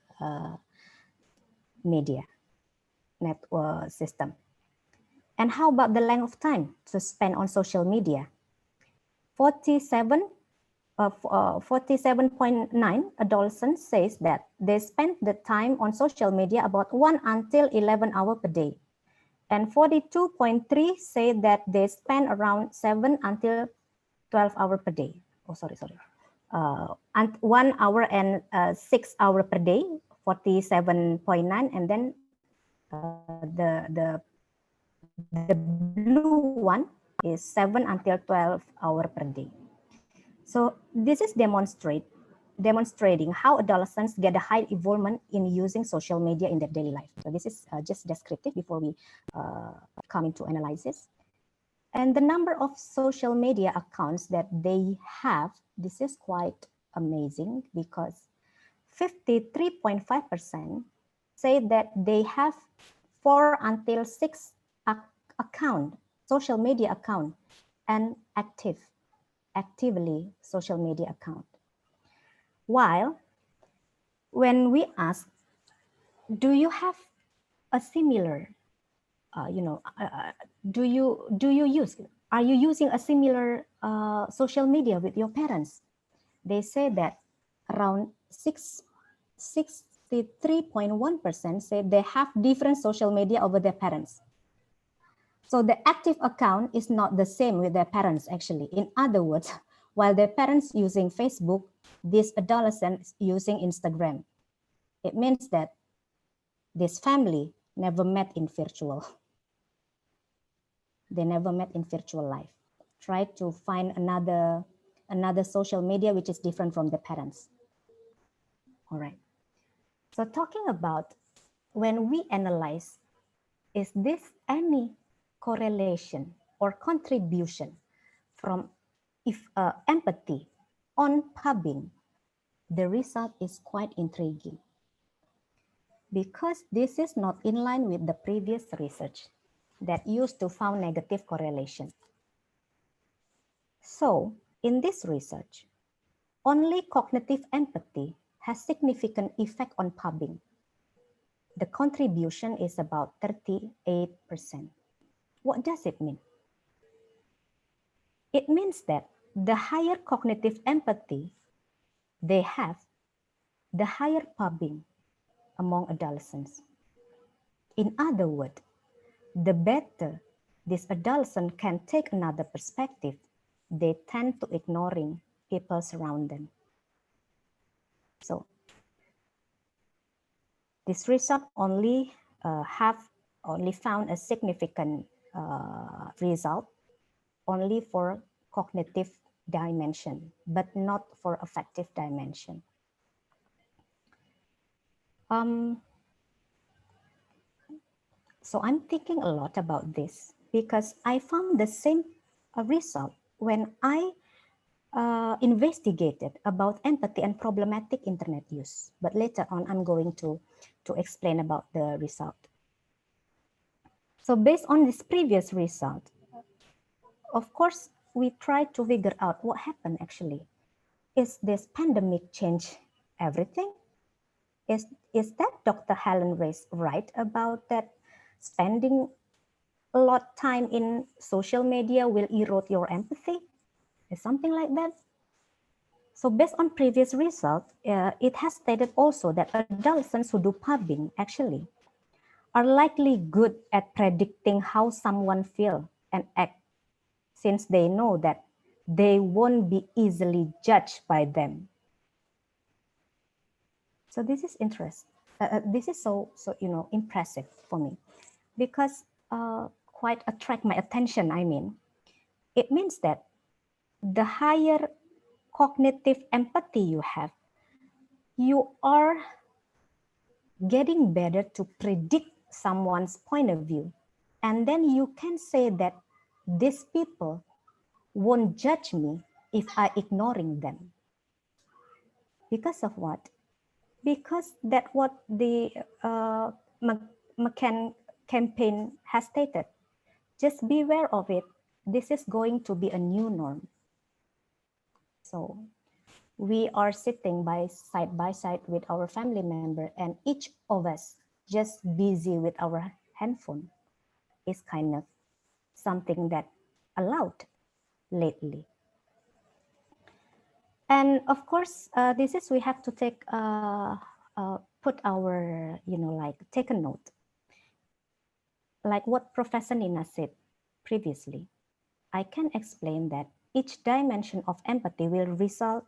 media network system. And how about the length of time to spend on social media? 47.9 adolescents says that they spend the time on social media about 1 until 11 hours per day. And 42.3 say that they spend around 7 until 12 hours per day. Oh, sorry. And 1 hour and 6 hours per day, 47.9, and then the blue one is 7 until 12 hours per day. So this is demonstrating how adolescents get a high involvement in using social media in their daily life. So this is just descriptive before we come into analysis. And the number of social media accounts that they have, this is quite amazing, because 53.5% say that they have 4 until 6 account, social media account, and actively social media account. While when we ask do you have a similar, are you using a similar social media with your parents? They say that around 63.1% say they have different social media over their parents. So the active account is not the same with their parents actually. In other words, while their parents using Facebook, this adolescent is using Instagram. It means that this family never met in virtual. They never met in virtual life. Try to find another social media which is different from the parents. All right. So talking about when we analyze, is this any correlation or contribution from empathy on pubbing? The result is quite intriguing because this is not in line with the previous research that used to found negative correlation. So in this research, only cognitive empathy has significant effect on pubbing. The contribution is about 38%. What does it mean? It means that the higher cognitive empathy they have, the higher pubbing among adolescents. In other words, the better this adolescent can take another perspective, they tend to ignoring people around them. So this result only found a significant result only for cognitive dimension, but not for affective dimension. So I'm thinking a lot about this because I found the same result when I investigated about empathy and problematic internet use. But later on, I'm going to explain about the result. So based on this previous result, of course, we tried to figure out what happened actually. Is this pandemic change everything? Is that Dr. Helen Race right about that spending a lot of time in social media will erode your empathy? Is something like that? So based on previous result, it has stated also that adolescents who do pubbing actually are likely good at predicting how someone feel and act, since they know that they won't be easily judged by them. So this is interesting. This is so impressive for me because quite attract my attention. I mean, it means that the higher cognitive empathy you have, you are getting better to predict someone's point of view. And then you can say that these people won't judge me if I ignoring them. Because of what? Because that's what the McCann campaign has stated. Just beware of it. This is going to be a new norm. So we are sitting by side with our family member and each of us just busy with our handphone is kind of something that allowed lately. And of course, this is we have to take put our take a note, like what Professor Nina said previously. I can explain that each dimension of empathy will result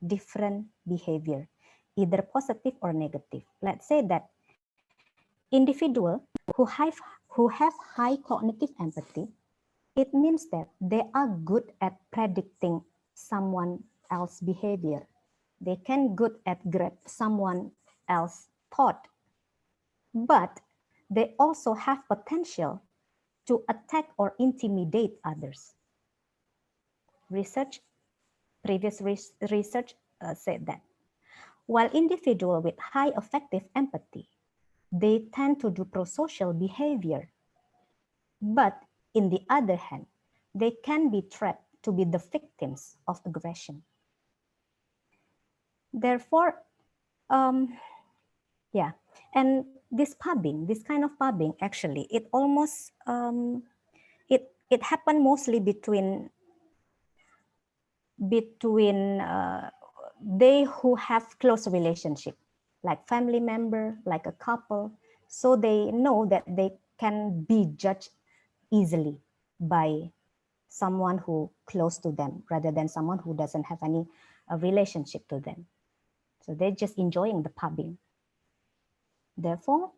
different behavior, either positive or negative. Let's say that individuals who have high cognitive empathy, it means that they are good at predicting someone else's behavior. They can good at grab someone else's thought, but they also have potential to attack or intimidate others. Previous research said that while individuals with high affective empathy, they tend to do prosocial behavior, but in the other hand, they can be trapped to be the victims of aggression. Therefore, And this pubbing, this kind of pubbing, actually, it almost it happened mostly between they who have close relationship, like family member, like a couple, so they know that they can be judged easily by someone who close to them rather than someone who doesn't have any relationship to them. So they're just enjoying the pubbing. Therefore,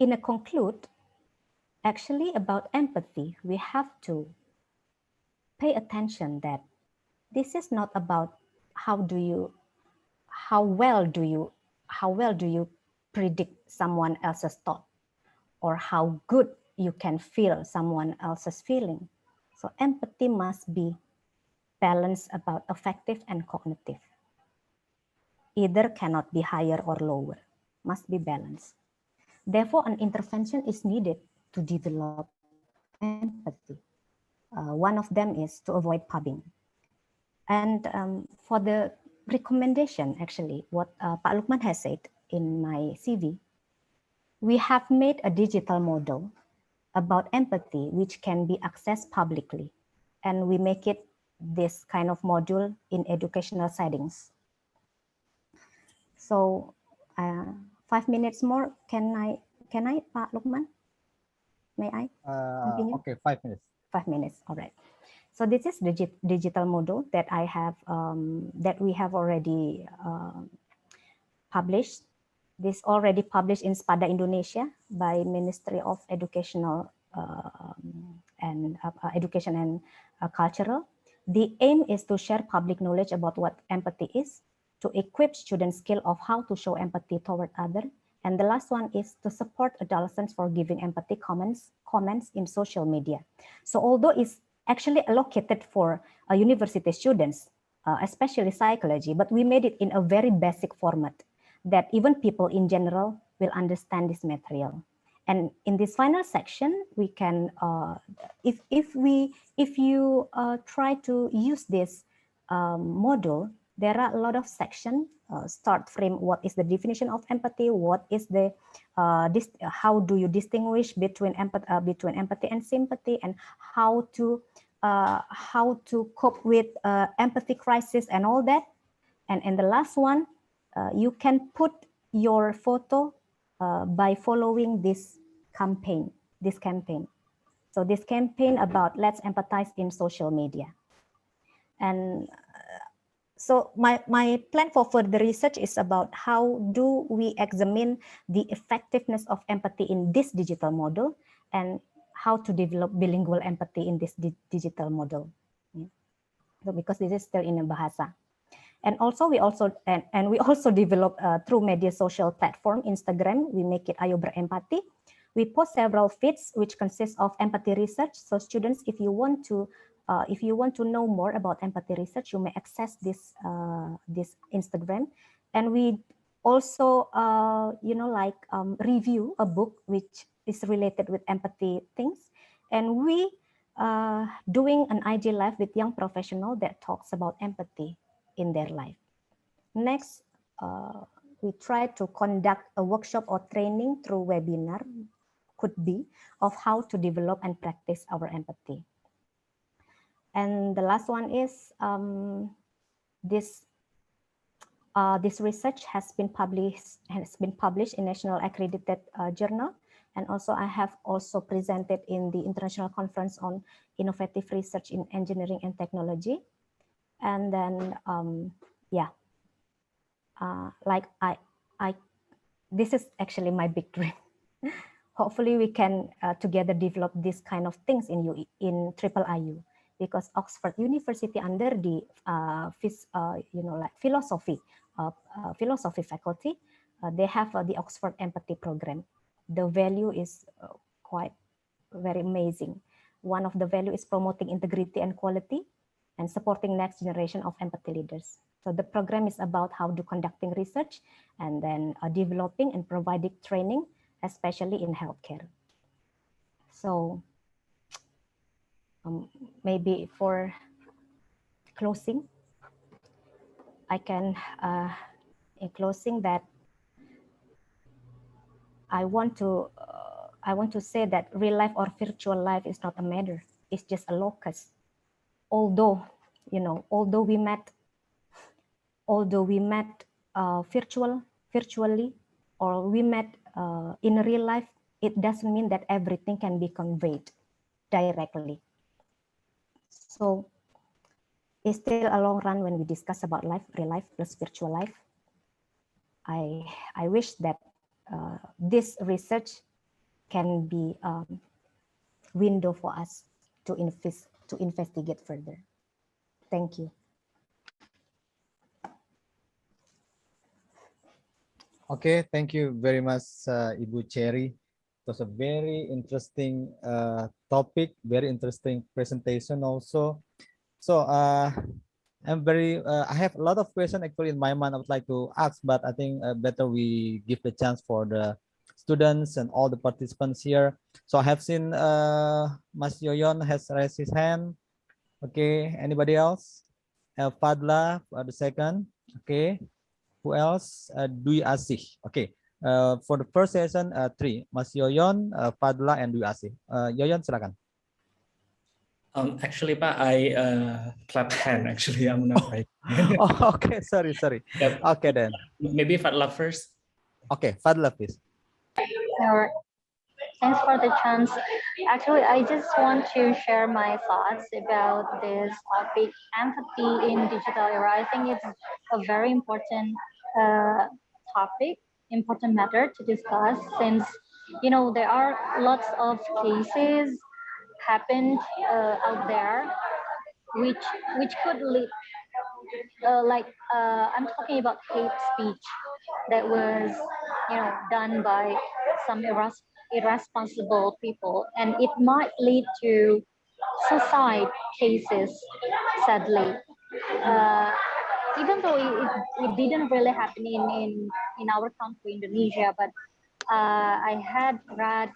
in a conclude, actually about empathy, we have to pay attention that this is not about how well do you predict someone else's thought, or how good you can feel someone else's feeling. So empathy must be balanced about affective and cognitive. Either cannot be higher or lower, must be balanced. Therefore, an intervention is needed to develop empathy. One of them is to avoid pubbing. And for the recommendation, actually, what Pak Lukman has said in my CV, we have made a digital model about empathy, which can be accessed publicly. And we make it this kind of module in educational settings. So 5 minutes more, can I, Pak Lukman? May I continue? Okay, 5 minutes. 5 minutes, all right. So this is the digital model that I have, that we have already published. This already published in SPADA Indonesia by Ministry of Educational Education and Cultural. The aim is to share public knowledge about what empathy is, to equip students skill of how to show empathy toward others. And the last one is to support adolescents for giving empathy comments in social media. So although it's actually allocated for university students, especially psychology, but we made it in a very basic format that even people in general will understand this material. And in this final section, we can, if you try to use this model, there are a lot of sections. Start from what is the definition of empathy, what is the how do you distinguish between empathy and sympathy, and how to cope with empathy crisis and all that. And in the last one, you can put your photo by following this campaign. So this campaign about let's empathize in social media. And so my plan for further research is about how do we examine the effectiveness of empathy in this digital model, and how to develop bilingual empathy in this digital model. So because this is still in a bahasa. And also we also develop through media social platform Instagram. We make it Ayo Berempati. We post several feeds which consist of empathy research. So students, if you want to know more about empathy research, you may access this this Instagram. And we also review a book which is related with empathy things. And we doing an IG live with young professional that talks about empathy in their life. Next, we try to conduct a workshop or training through webinar, could be, of how to develop and practice our empathy. And the last one is this research has been published in National Accredited Journal, and also I have also presented in the International Conference on Innovative Research in Engineering and Technology. And then like I this is actually my big dream. Hopefully we can together develop this kind of things in Triple IU, because Oxford University under the philosophy faculty, they have the Oxford Empathy Program. The value is quite very amazing. One of the value is promoting integrity and quality, and supporting next generation of empathy leaders. So the program is about how to conducting research, and then developing and providing training, especially in healthcare. So maybe for closing, I can, in closing, that I want to say that real life or virtual life is not a matter. It's just a locus. Although, although we met virtually, or we met in real life, it doesn't mean that everything can be conveyed directly. So it's still a long run when we discuss about real life plus virtual life. I wish that this research can be window for us to investigate further. Thank you. Okay, thank you very much, Ibu Cherry. It was a very interesting topic, very interesting presentation also. So I have a lot of questions actually in my mind I would like to ask, but I think better we give the chance for the students and all the participants here. So I have seen Mas Yoyon has raised his hand. Okay, anybody else? Fadla for the second. Okay. Who else? Dwi Asih. Okay. For the first session, three. Mas Yoyon, Fadla, and Dwi Asih. Yoyon, silakan. Actually, Pak, I clap hand. Actually, I'm not right. Oh, okay. Sorry. Yep. Okay, then. Maybe Fadla first. Okay, Fadla, please. All right. Thanks for the chance. Actually, I just want to share my thoughts about this topic, empathy in digital era. I think it's a very important topic, important matter to discuss, since there are lots of cases happened out there which could lead I'm talking about hate speech that was done by some irresponsible people, and it might lead to suicide cases, sadly. uh, Even though it didn't really happen in our country, Indonesia, but I had read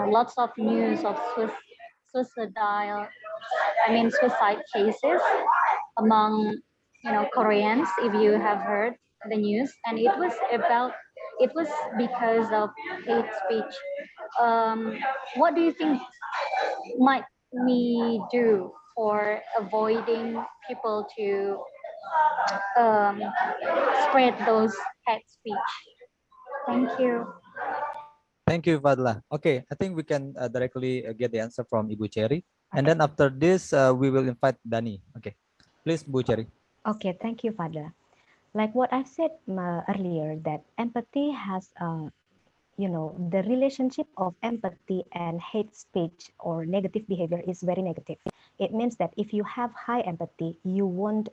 lots of news of suicide cases among Koreans, if you have heard the news, and it was because of hate speech. What do you think might we do for avoiding people to spread those hate speech? Thank you. Thank you, Fadla. Okay, I think we can directly get the answer from Ibu Cherry. And then after this, we will invite Dani. Okay, please, Ibu Cherry. Okay, thank you, Fadla. Like what I said earlier, that empathy has, the relationship of empathy and hate speech or negative behavior is very negative. It means that if you have high empathy, you will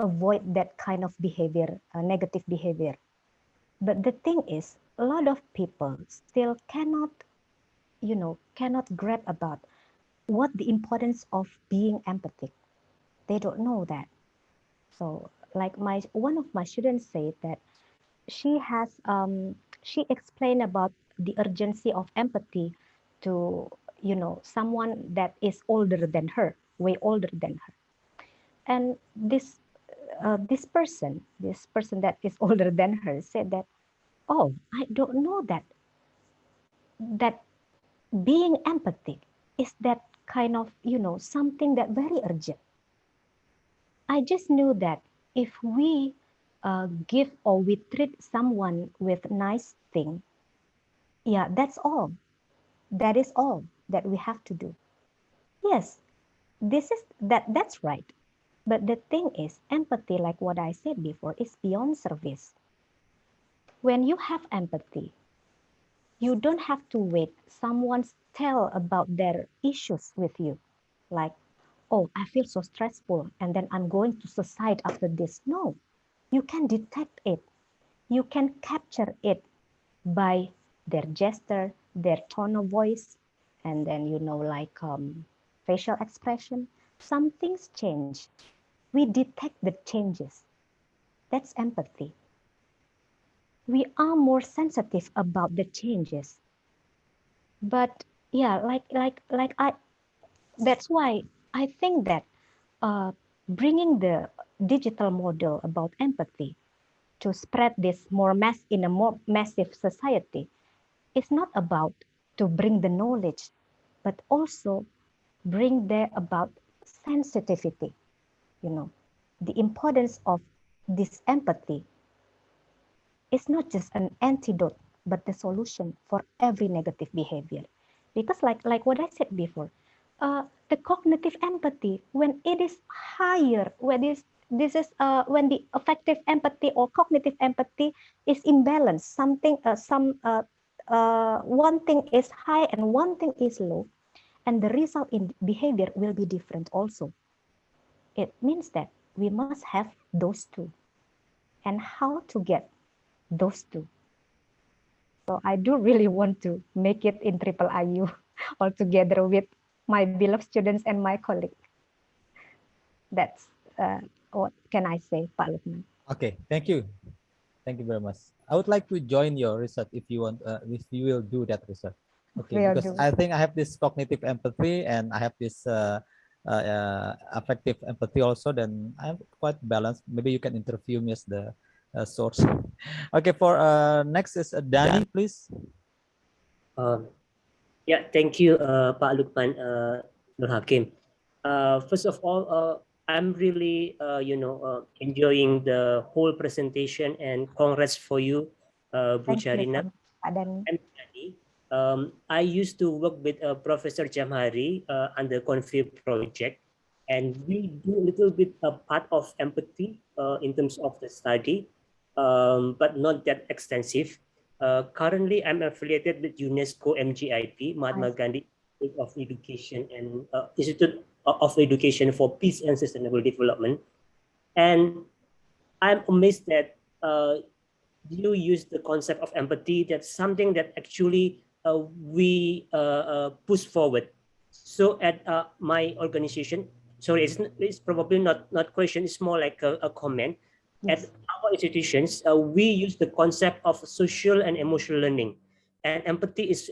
avoid that kind of behavior, negative behavior. But the thing is, a lot of people still cannot grab about what the importance of being empathic. They don't know that. So like one of my students said that she explained about the urgency of empathy to someone that is older than her, way older than her. And this person that is older than her said that, oh, I don't know that being empathic is that kind of something that very urgent. I just knew that if we give or we treat someone with nice thing, yeah, that's all. That is all that we have to do. Yes, that's right. But the thing is, empathy, like what I said before, is beyond service. When you have empathy, you don't have to wait someone tell about their issues with you. Like, oh, I feel so stressful and then I'm going to suicide after this. No, you can detect it. You can capture it by their gesture, their tone of voice, and then, facial expression. Some things change. We detect the changes. That's empathy. We are more sensitive about the changes. But yeah, that's why I think that bringing the digital model about empathy to spread this in a more massive society is not about to bring the knowledge, but also bring there about sensitivity, the importance of this empathy is not just an antidote, but the solution for every negative behavior. Because like what I said before, the cognitive empathy, when it is higher, when when the affective empathy or cognitive empathy is imbalanced, one thing is high and one thing is low, and the result in behavior will be different also. It means that we must have those two. And how to get those two? So I do really want to make it in Triple IU all together with my beloved students and my colleagues. That's what can I say, Pak Lukman. Okay, thank you. Thank you very much. I would like to join your research if you want, if you will do that research. Okay, Will because do. I think I have this cognitive empathy and I have this affective empathy also. Then I'm quite balanced. Maybe you can interview me as the source. Okay, for next is Danny, please. Yeah, thank you, Pak Lukman Nur Hakim. First of all, I'm really, enjoying the whole presentation, and congrats for you, Bu Thank you so Charina. much, Pak Dani. I'm Dani. I used to work with Professor Jamhari under Config project, and we do a little bit a part of empathy in terms of the study, but not that extensive. Currently, I'm affiliated with UNESCO MGIP, Mahatma Gandhi Institute of Education and Institute of Education for Peace and Sustainable Development. And I'm amazed that you use the concept of empathy. That's something that actually we push forward. So at my organization, sorry, it's probably not question. It's more like a comment. Yes. At our institutions, we use the concept of social and emotional learning, and empathy is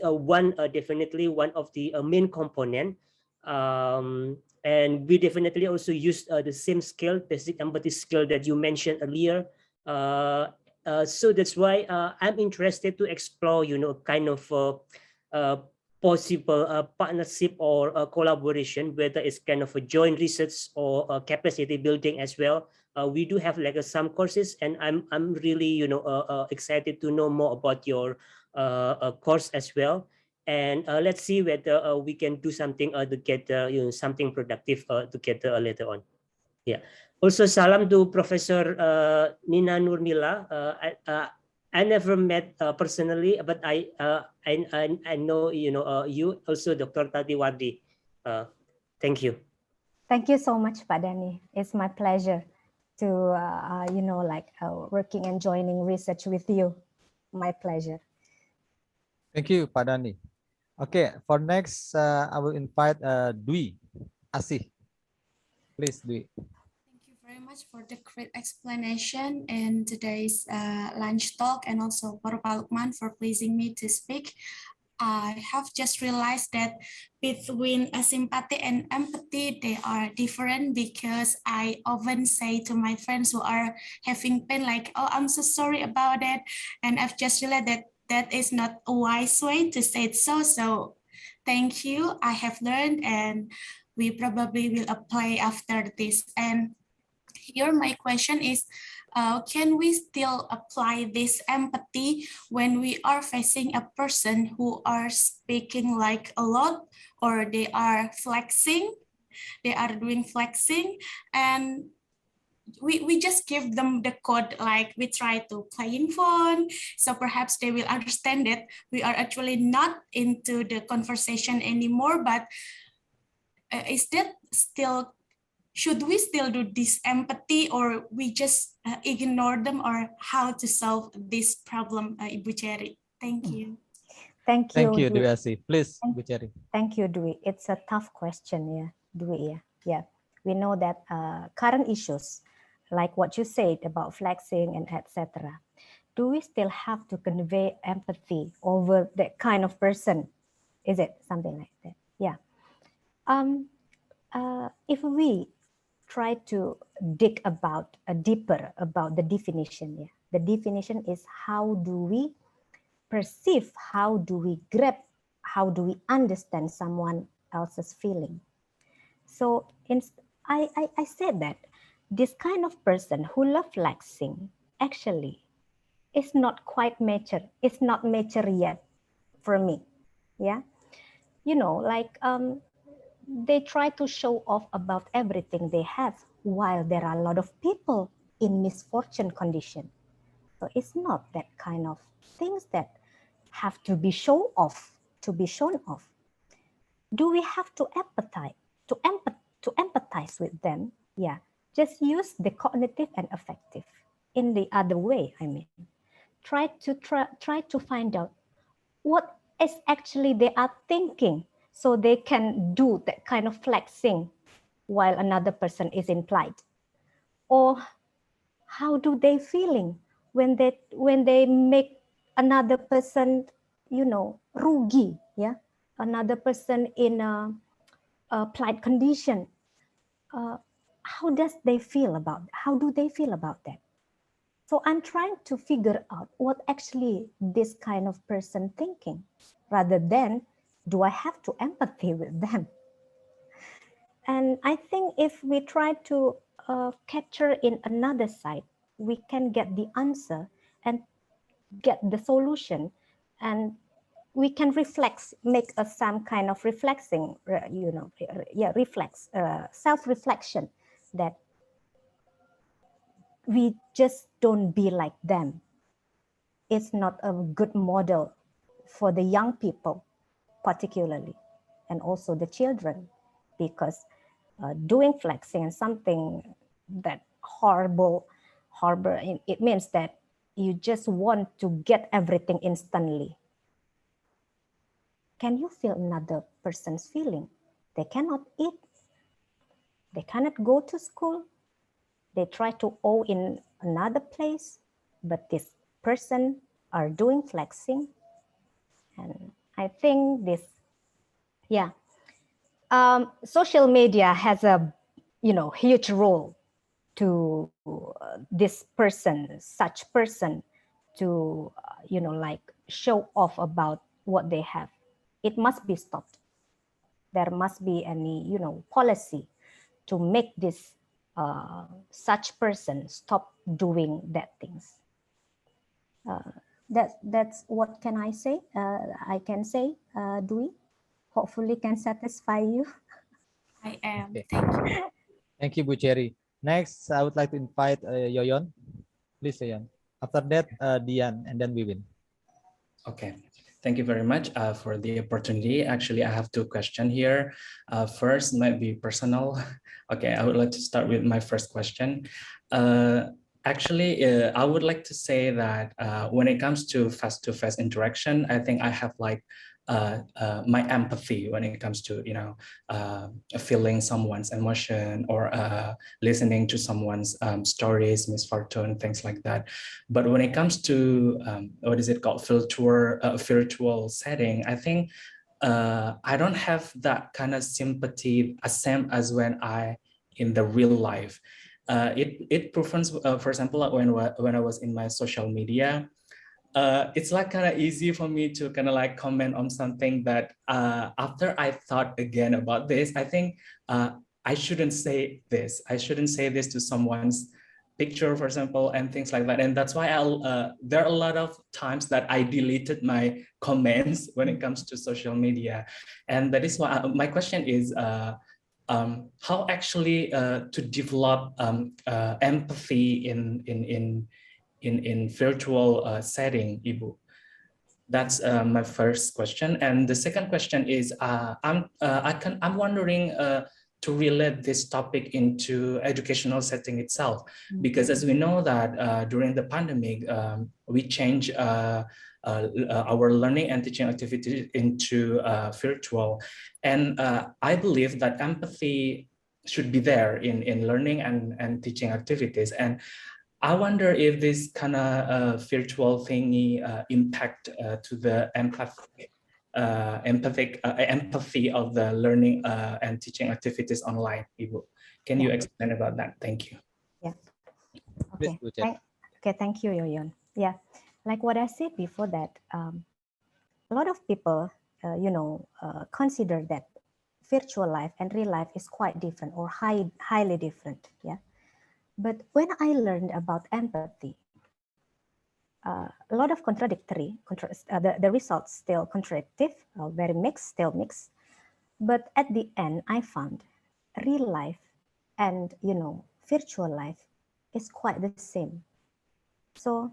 definitely one of the main component. And we definitely also use the same skill, basic empathy skill that you mentioned earlier. So that's why I'm interested to explore, kind of possible partnership or collaboration, whether it's kind of a joint research or capacity building as well. We do have like some courses, and I'm really excited to know more about your course as well. And let's see whether we can do something to get something productive together later on. Yeah. Also, salam to Professor Nina Nurmila. I never met personally, but I know you also, Dr. Tati Wardi. Thank you. Thank you so much, Pak Dani. It's my pleasure to working and joining research with you. My pleasure. Thank you, Pak Dani. Okay, for next, I will invite Dwi Asih. Please, Dwi. Thank you very much for the great explanation in today's lunch talk, and also for Pak Lukman for pleasing me to speak. I have just realized that between sympathy and empathy, they are different, because I often say to my friends who are having pain, like, oh, I'm so sorry about it. And I've just realized that that is not a wise way to say it. So thank you. I have learned, and we probably will apply after this. And here my question is, can we still apply this empathy when we are facing a person who are speaking like a lot, or they are doing flexing, and we just give them the code, like we try to playing phone, so perhaps they will understand that we are actually not into the conversation anymore. But is that still, should we still do this empathy, or we just ignore them, or how to solve this problem, Ibu Cherry? Thank you. Thank you, Dwi Asih. Please, Bu Cherry. Thank you, Dwi. It's a tough question, yeah, Dwi. Yeah. We know that current issues, like what you said about flexing and etc. Do we still have to convey empathy over that kind of person? Is it something like that? Yeah. If we try to dig about deeper about the definition. Yeah, the definition is how do we perceive, how do we grab, how do we understand someone else's feeling. So I said that this kind of person who love flexing actually is not quite mature. It's not mature yet for me. Yeah, you know, like they try to show off about everything they have while there are a lot of people in misfortune condition. So it's not that kind of things that have to be shown off, to be shown off. Do we have to empathize, to empathize with them? Yeah, just use the cognitive and affective in the other way. I mean, try to find out what is actually they are thinking, so they can do that kind of flexing while another person is implied. Or how do they feeling when they make another person, you know, rugi, yeah, another person in a plight condition. How does they feel about, how do they feel about that? So I'm trying to figure out what actually this kind of person thinking, rather than do I have to empathy with them? And I think if we try to capture in another side, we can get the answer and get the solution, and we can reflex, make a some kind of reflexing, you know, yeah, reflex, self-reflection, that we just don't be like them. It's not a good model for the young people, particularly, and also the children, because doing flexing is something that horrible. It means that you just want to get everything instantly. Can you feel another person's feeling? They cannot eat, they cannot go to school, they try to owe in another place, but this person are doing flexing. And I think this, yeah, social media has a, you know, huge role to this person, such person, to you know, like show off about what they have. It must be stopped. There must be any, you know, policy to make this such person stop doing that things. That's what can I say? I can say, Dewey. Hopefully, can satisfy you. I am. Okay. Thank you. Thank you, Bu Cherry. Next, I would like to invite Yoyon. Please, Yoyon. After that, Dian, and then we win. Okay, thank you very much for the opportunity. Actually, I have two questions here. First might be personal. Okay, I would like to start with my first question. Actually, I would like to say that when it comes to face-to-face interaction, I think I have like my empathy when it comes to, you know, feeling someone's emotion or listening to someone's stories, misfortune, things like that. But when it comes to what is it called, virtual setting, I think I don't have that kind of sympathy as same as when I in the real life. It prevents, for example, like when I was in my social media, it's like kind of easy for me to kind of like comment on something that after I thought again about this, I think I shouldn't say this. I shouldn't say this to someone's picture, for example, and things like that. And that's why there are a lot of times that I deleted my comments when it comes to social media. And that is why my question is, how actually to develop empathy in virtual setting, Ibu? That's my first question. And the second question is, I'm wondering to relate this topic into educational setting itself, because as we know that during the pandemic, we changed our learning and teaching activities into virtual. And I believe that empathy should be there in learning and teaching activities. And I wonder if this kind of virtual thingy impact to the empathy empathy of the learning and teaching activities online, Ibu. Can you explain about that? Thank you. Yeah. Please, Okay. Bu Cherry. Thank you, Yoyon. Yeah, like what I said before that, a lot of people, consider that virtual life and real life is quite different or highly different. Yeah. But when I learned about empathy, a lot of contradictory, the results still contradictive, very mixed, still mixed. But at the end, I found real life and, virtual life is quite the same. So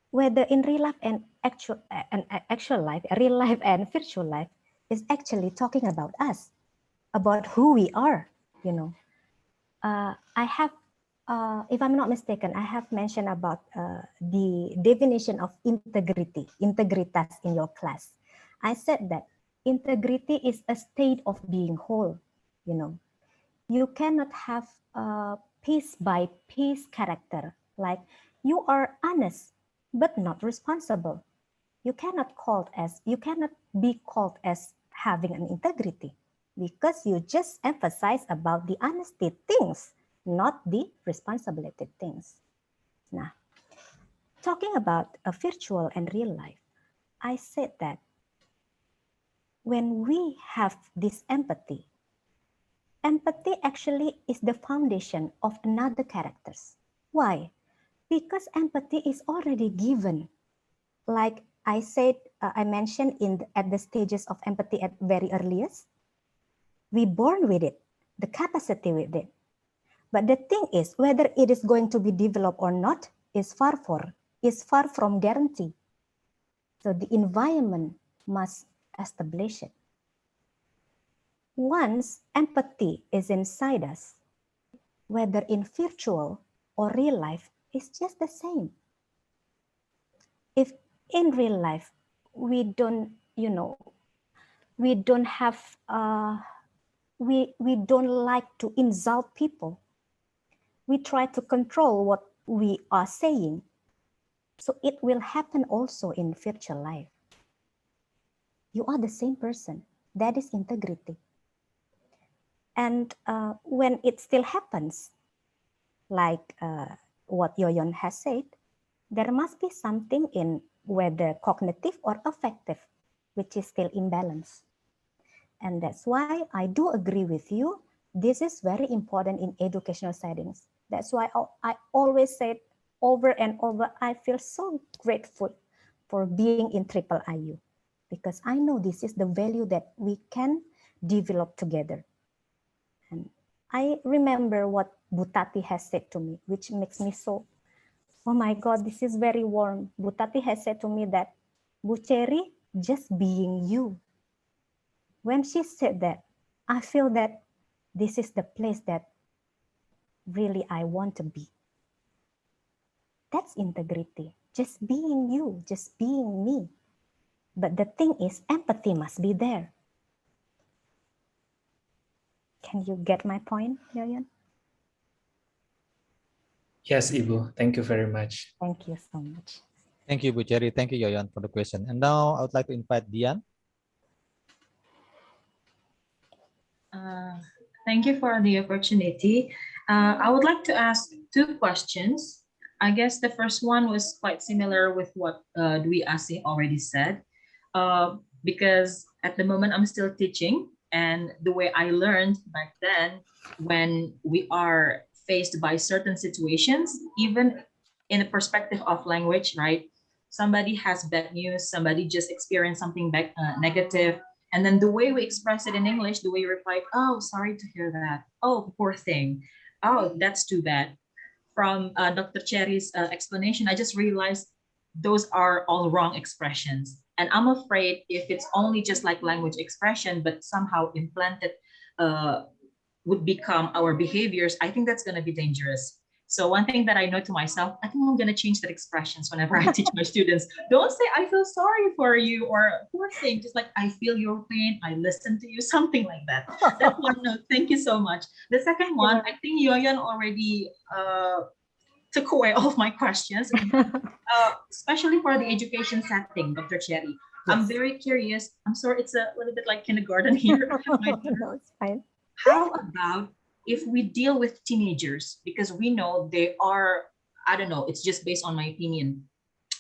whether in real life and actual life, real life and virtual life is actually talking about us, about who we are, I have, if I'm not mistaken, I have mentioned about the definition of integritas in your class. I said that integrity is a state of being whole. You cannot have piece by piece character, like you are honest but not responsible. You cannot be called as having an integrity, because you just emphasize about the honesty things, not the responsibility things. Now, talking about a virtual and real life, I said that when we have this empathy actually is the foundation of another characters. Why? Because empathy is already given. Like I said, I mentioned at the stages of empathy at very earliest, we born with it, the capacity with it. But the thing is, whether it is going to be developed or not is far from guarantee. So the environment must establish it. Once empathy is inside us, whether in virtual or real life, it's just the same. If in real life we don't, we don't have, we don't like to insult people. We try to control what we are saying. So it will happen also in virtual life. You are the same person. That is integrity. And when it still happens, like what Yoyon has said, there must be something in whether cognitive or affective, which is still imbalanced. And that's why I do agree with you. This is very important in educational settings. That's why I always say over and over, I feel so grateful for being in Triple IU, because I know this is the value that we can develop together. And I remember what Butati has said to me, which makes me so, oh my God, this is very warm. Butati has said to me that, Bu Cherry, just being you. When she said that, I feel that this is the place that really I want to be. That's integrity, just being you, just being me. But the thing is, empathy must be there. Can you get my point, Yoyon? Yes, Ibu. Thank you very much. Thank you so much. Thank you, Bu Cherry. Thank you, Yoyon, for the question. And now I would like to invite Dian. Thank you for the opportunity. I would like to ask two questions. I guess the first one was quite similar with what Dwi Asi already said, because at the moment I'm still teaching, and the way I learned back then, when we are faced by certain situations, even in the perspective of language, right? Somebody has bad news, somebody just experienced something negative, and then the way we express it in English, the way we reply, oh, sorry to hear that. Oh, poor thing. Oh, that's too bad. From Dr. Cherry's explanation, I just realized those are all wrong expressions. And I'm afraid if it's only just like language expression, but somehow implanted would become our behaviors, I think that's going to be dangerous. So one thing that I know to myself, I think I'm going to change that expressions whenever I teach my students. Don't say, I feel sorry for you, or poor thing, just like, I feel your pain, I listen to you, something like that. That's one note. Thank you so much. The second one, I think Yoyon already took away all of my questions, especially for the education setting, Dr. Cherry. I'm Yes. very curious. I'm sorry, it's a little bit like kindergarten here. No, it's fine. How about if we deal with teenagers? Because we know they are, I don't know, it's just based on my opinion.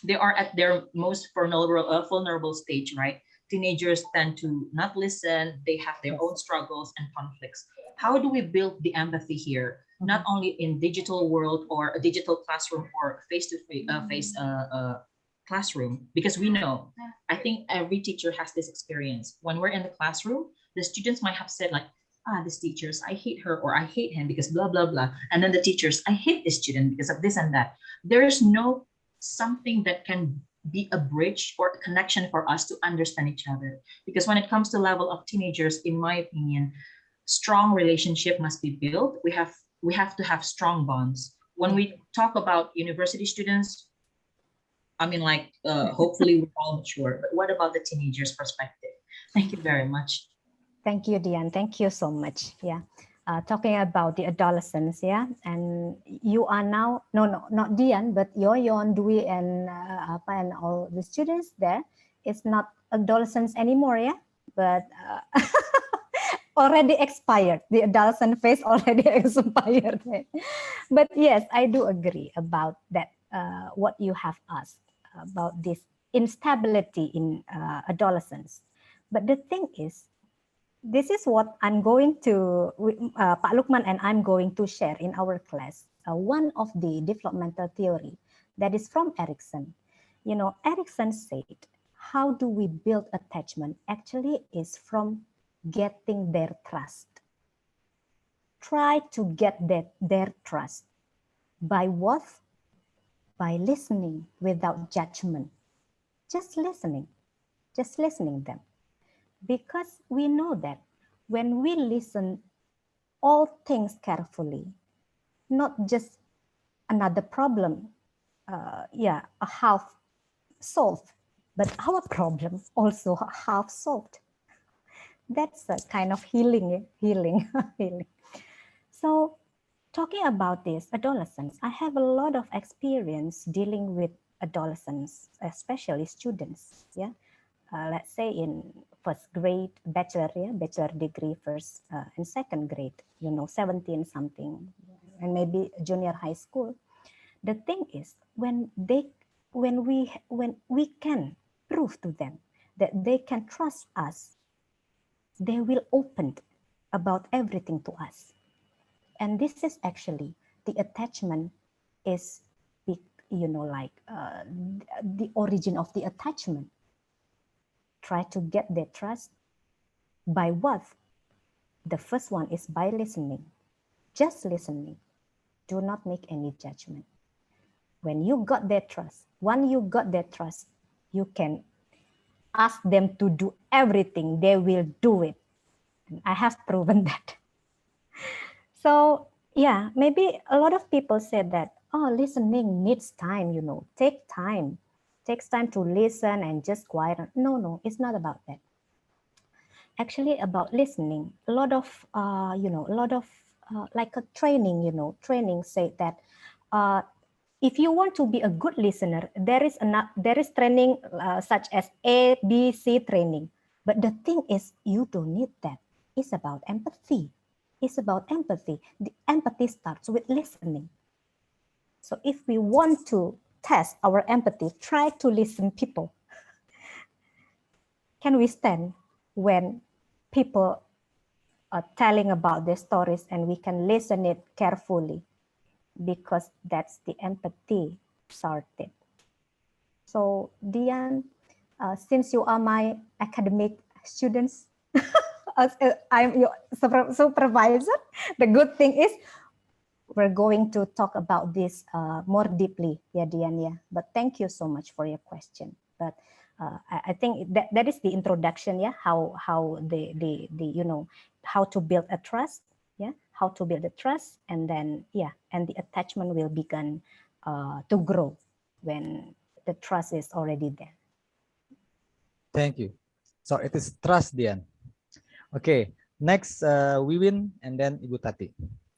They are at their most vulnerable stage, right? Teenagers tend to not listen. They have their own struggles and conflicts. How do we build the empathy here? Not only in digital world or a digital classroom or face-to-face classroom, because we know, I think every teacher has this experience. When we're in the classroom, the students might have said like, this teachers, I hate her or I hate him because blah, blah, blah. And then the teachers, I hate this student because of this and that. There's no something that can be a bridge or a connection for us to understand each other. Because when it comes to level of teenagers, in my opinion, strong relationship must be built. We have to have strong bonds. When we talk about university students, I mean, like, hopefully we're all mature, but what about the teenagers' perspective? Thank you very much. Thank you, Dian. Thank you so much. Yeah. Talking about the adolescents, yeah, and you are now, no, not Dian, but Yoyon, Dwi, and Apa, and all the students there. It's not adolescents anymore, yeah, but already expired. The adolescent phase already expired. But yes, I do agree about that. What you have asked about this instability in adolescence. But the thing is, this is what I'm going to, Pak Lukman and I'm going to share in our class. One of the developmental theory that is from Erikson. You know, Erikson said, how do we build attachment? Actually is from getting their trust. Try to get their trust. By what? By listening without judgment. Just listening them. Because we know that when we listen all things carefully, not just another problem, a half solved, but our problem also half solved. That's a kind of healing. So talking about this, adolescents, I have a lot of experience dealing with adolescents, especially students. Yeah, let's say in first grade, bachelor degree, first and second grade, 17 something, and maybe junior high school. The thing is, when we can prove to them that they can trust us, they will open about everything to us. And this is actually the attachment is, the origin of the attachment. Try to get their trust by what? The first one is by listening. Just listening. Do not make any judgment. When you got their trust, you can ask them to do everything. They will do it. And I have proven that. So yeah, maybe a lot of people said that, listening needs time, take time. Takes time to listen and just quiet. No, it's not about that. Actually about listening, a lot of like a training, training say that if you want to be a good listener, there is training such as A, B, C training. But the thing is, you don't need that. It's about empathy. The empathy starts with listening. So if we want to test our empathy, try to listen people. Can we stand when people are telling about their stories and we can listen it carefully, because that's the empathy started. So Dian, since you are my academic students, I'm your supervisor, the good thing is we're going to talk about this more deeply, Dian. But thank you so much for your question. But I think that is the introduction, how the how to build a trust, how to build a trust, and then and the attachment will begin to grow when the trust is already there. Thank you. So it is trust, Dian. Okay, next Wiwin and then Ibu Tati.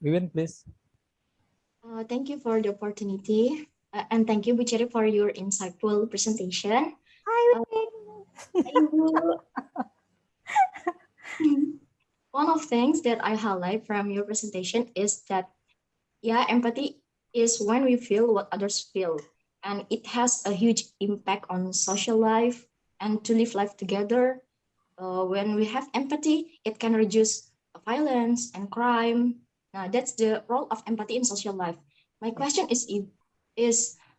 Wiwin, please. Thank you for the opportunity, and thank you, Bu Cherry, for your insightful presentation. Hi, Wiwin. One of things that I highlight from your presentation is that, yeah, empathy is when we feel what others feel, and it has a huge impact on social life and to live life together. When we have empathy, it can reduce violence and crime. Now, that's the role of empathy in social life. My question is,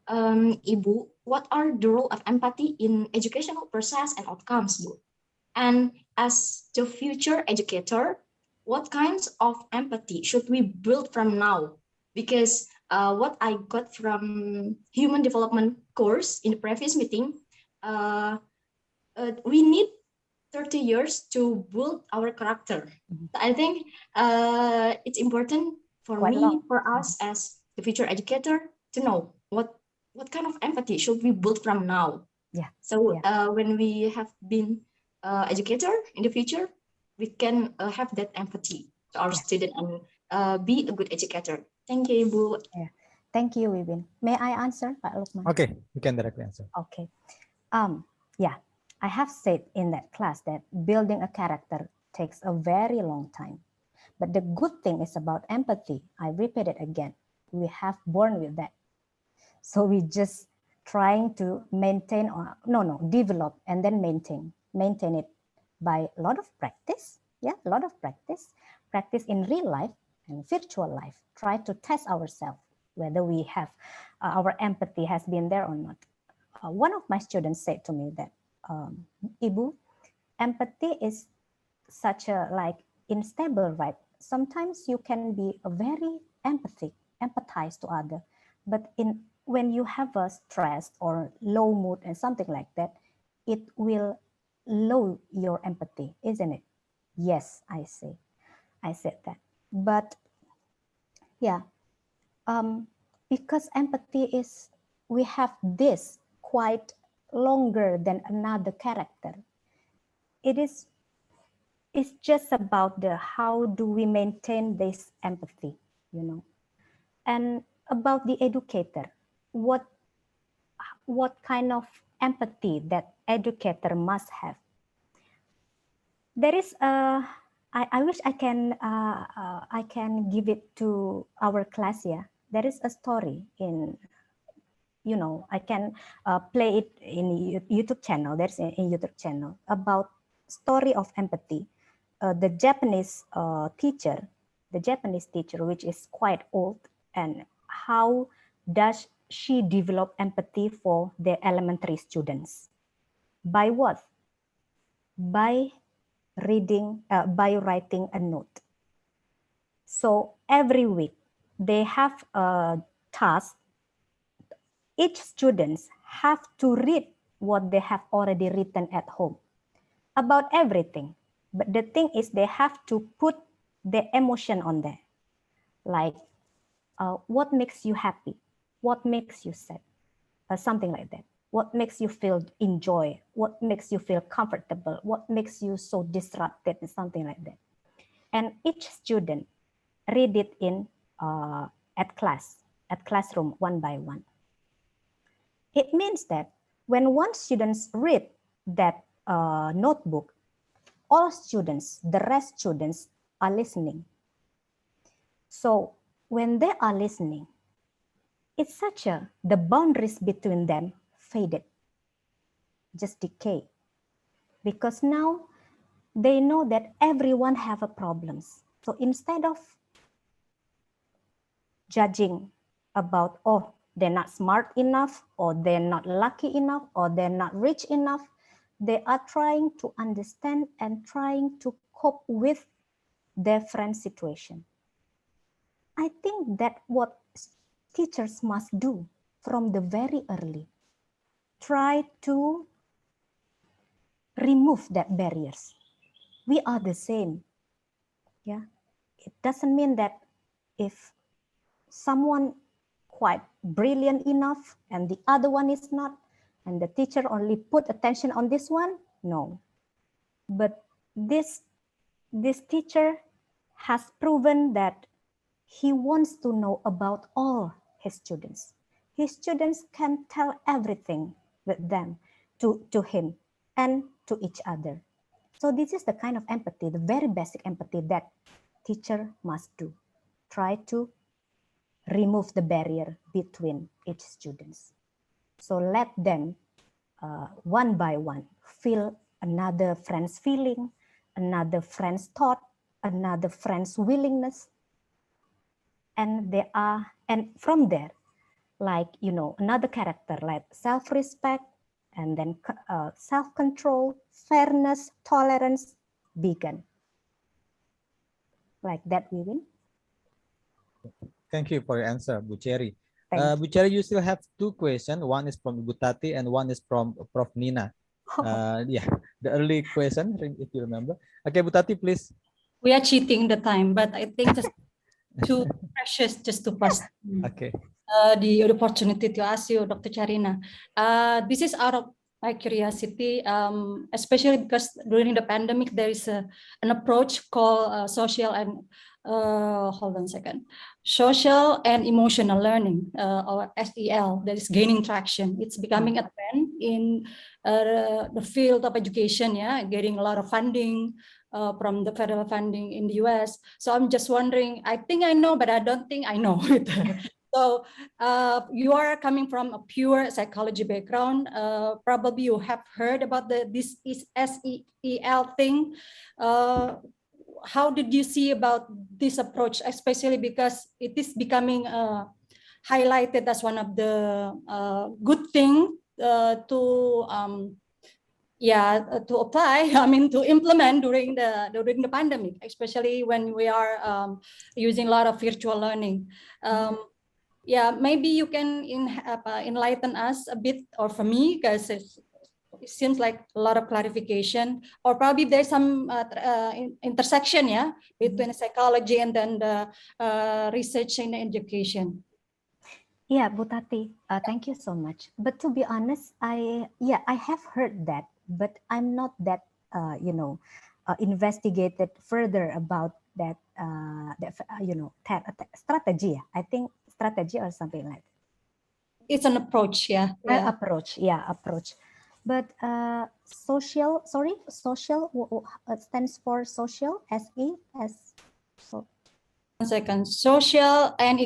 Ibu, what are the role of empathy in educational process and outcomes, Bu? And as the future educator, what kinds of empathy should we build from now? Because what I got from human development course in the previous meeting, uh, we need 30 years to build our character. I think it's important for Quite me, long. for us as the future educator, to know what kind of empathy should we build from now. Yeah. So Yeah. when we have been educator in the future, we can have that empathy to our Yeah. student and be a good educator. Thank you, Ibu. Yeah. Thank you, Wibin. May I answer, Pak Lukman? Okay, you can directly answer. Okay. Yeah, I have said in that class that building a character takes a very long time. But the good thing is about empathy, I repeat it again, we have born with that. So we just trying to maintain or develop and then maintain it by a lot of practice. Yeah, a lot of practice in real life and virtual life. Try to test ourselves whether we have our empathy has been there or not. One of my students said to me that, Ibu, empathy is such a like unstable, right? Sometimes you can be a very empathize to other, but when you have a stress or low mood and something like that, it will low your empathy, isn't it? Yes, I said that. But yeah, because empathy is, we have this quite longer than another character. It's just about the how do we maintain this empathy, and about the educator, what kind of empathy that educator must have. There is a, I wish I can give it to our class. Yeah, there is a story in, I can play it in YouTube channel. There's a YouTube channel about story of empathy. The Japanese teacher, which is quite old, and how does she develop empathy for the elementary students? By what? By by writing a note. So every week they have a task. Each students have to read what they have already written at home about everything. But the thing is, they have to put the emotion on there. Like, what makes you happy? What makes you sad? Something like that. What makes you feel enjoy? What makes you feel comfortable? What makes you so disrupted? Something like that. And each student read it in at classroom one by one. It means that when one student read that notebook, all students, the rest students are listening. So when they are listening, it's the boundaries between them faded, just decay. Because now they know that everyone have a problems. So instead of judging about, oh, they're not smart enough, or they're not lucky enough, or they're not rich enough, they are trying to understand and trying to cope with their friend's situation. I think that what teachers must do from the very early. Try to remove that barriers. We are the same. Yeah. It doesn't mean that if someone quite brilliant enough and the other one is not, and the teacher only put attention on this one, no. But this teacher has proven that he wants to know about all his students. His students can tell everything with them to him. and to each other. So this is the kind of empathy, the very basic empathy that teacher must do. Try to remove the barrier between each students. So let them one by one feel another friend's feeling, another friend's thought, another friend's willingness. And from there, like, another character like self-respect, and then self-control, fairness, tolerance began. Like that, Wiwin. Thank you for your answer, Bu Cherry. Thank Bu Cherry, you still have two questions. One is from Ibu Tati and one is from Prof. Nina. Yeah, the early question, if you remember. Okay, Bu Tati, please. We are cheating the time, but I think just too precious just to pass. Okay. The opportunity to ask you, Dr. Charina. This is out of my curiosity, especially because during the pandemic, there is an approach called social and, hold on a second, social and emotional learning, or SEL, that is gaining traction. It's becoming a trend in the field of education, yeah, getting a lot of funding from the federal funding in the US. So I'm just wondering, I think I know, but I don't think I know it. So you are coming from a pure psychology background. Probably you have heard about this SEL thing. How did you see about this approach, especially because it is becoming highlighted as one of the good thing to apply, to implement during the pandemic, especially when we are using a lot of virtual learning. Yeah, maybe you can enlighten us a bit, or for me, because it seems like a lot of clarification, or probably there's some intersection, yeah, between psychology and then the research in education. Yeah, Bu Tati, thank you so much. But to be honest, I have heard that, but I'm not that investigated further about that strategy. I think strategy or something like that. It's an approach, yeah. Approach. But social stands for social, so. 1 second. Social and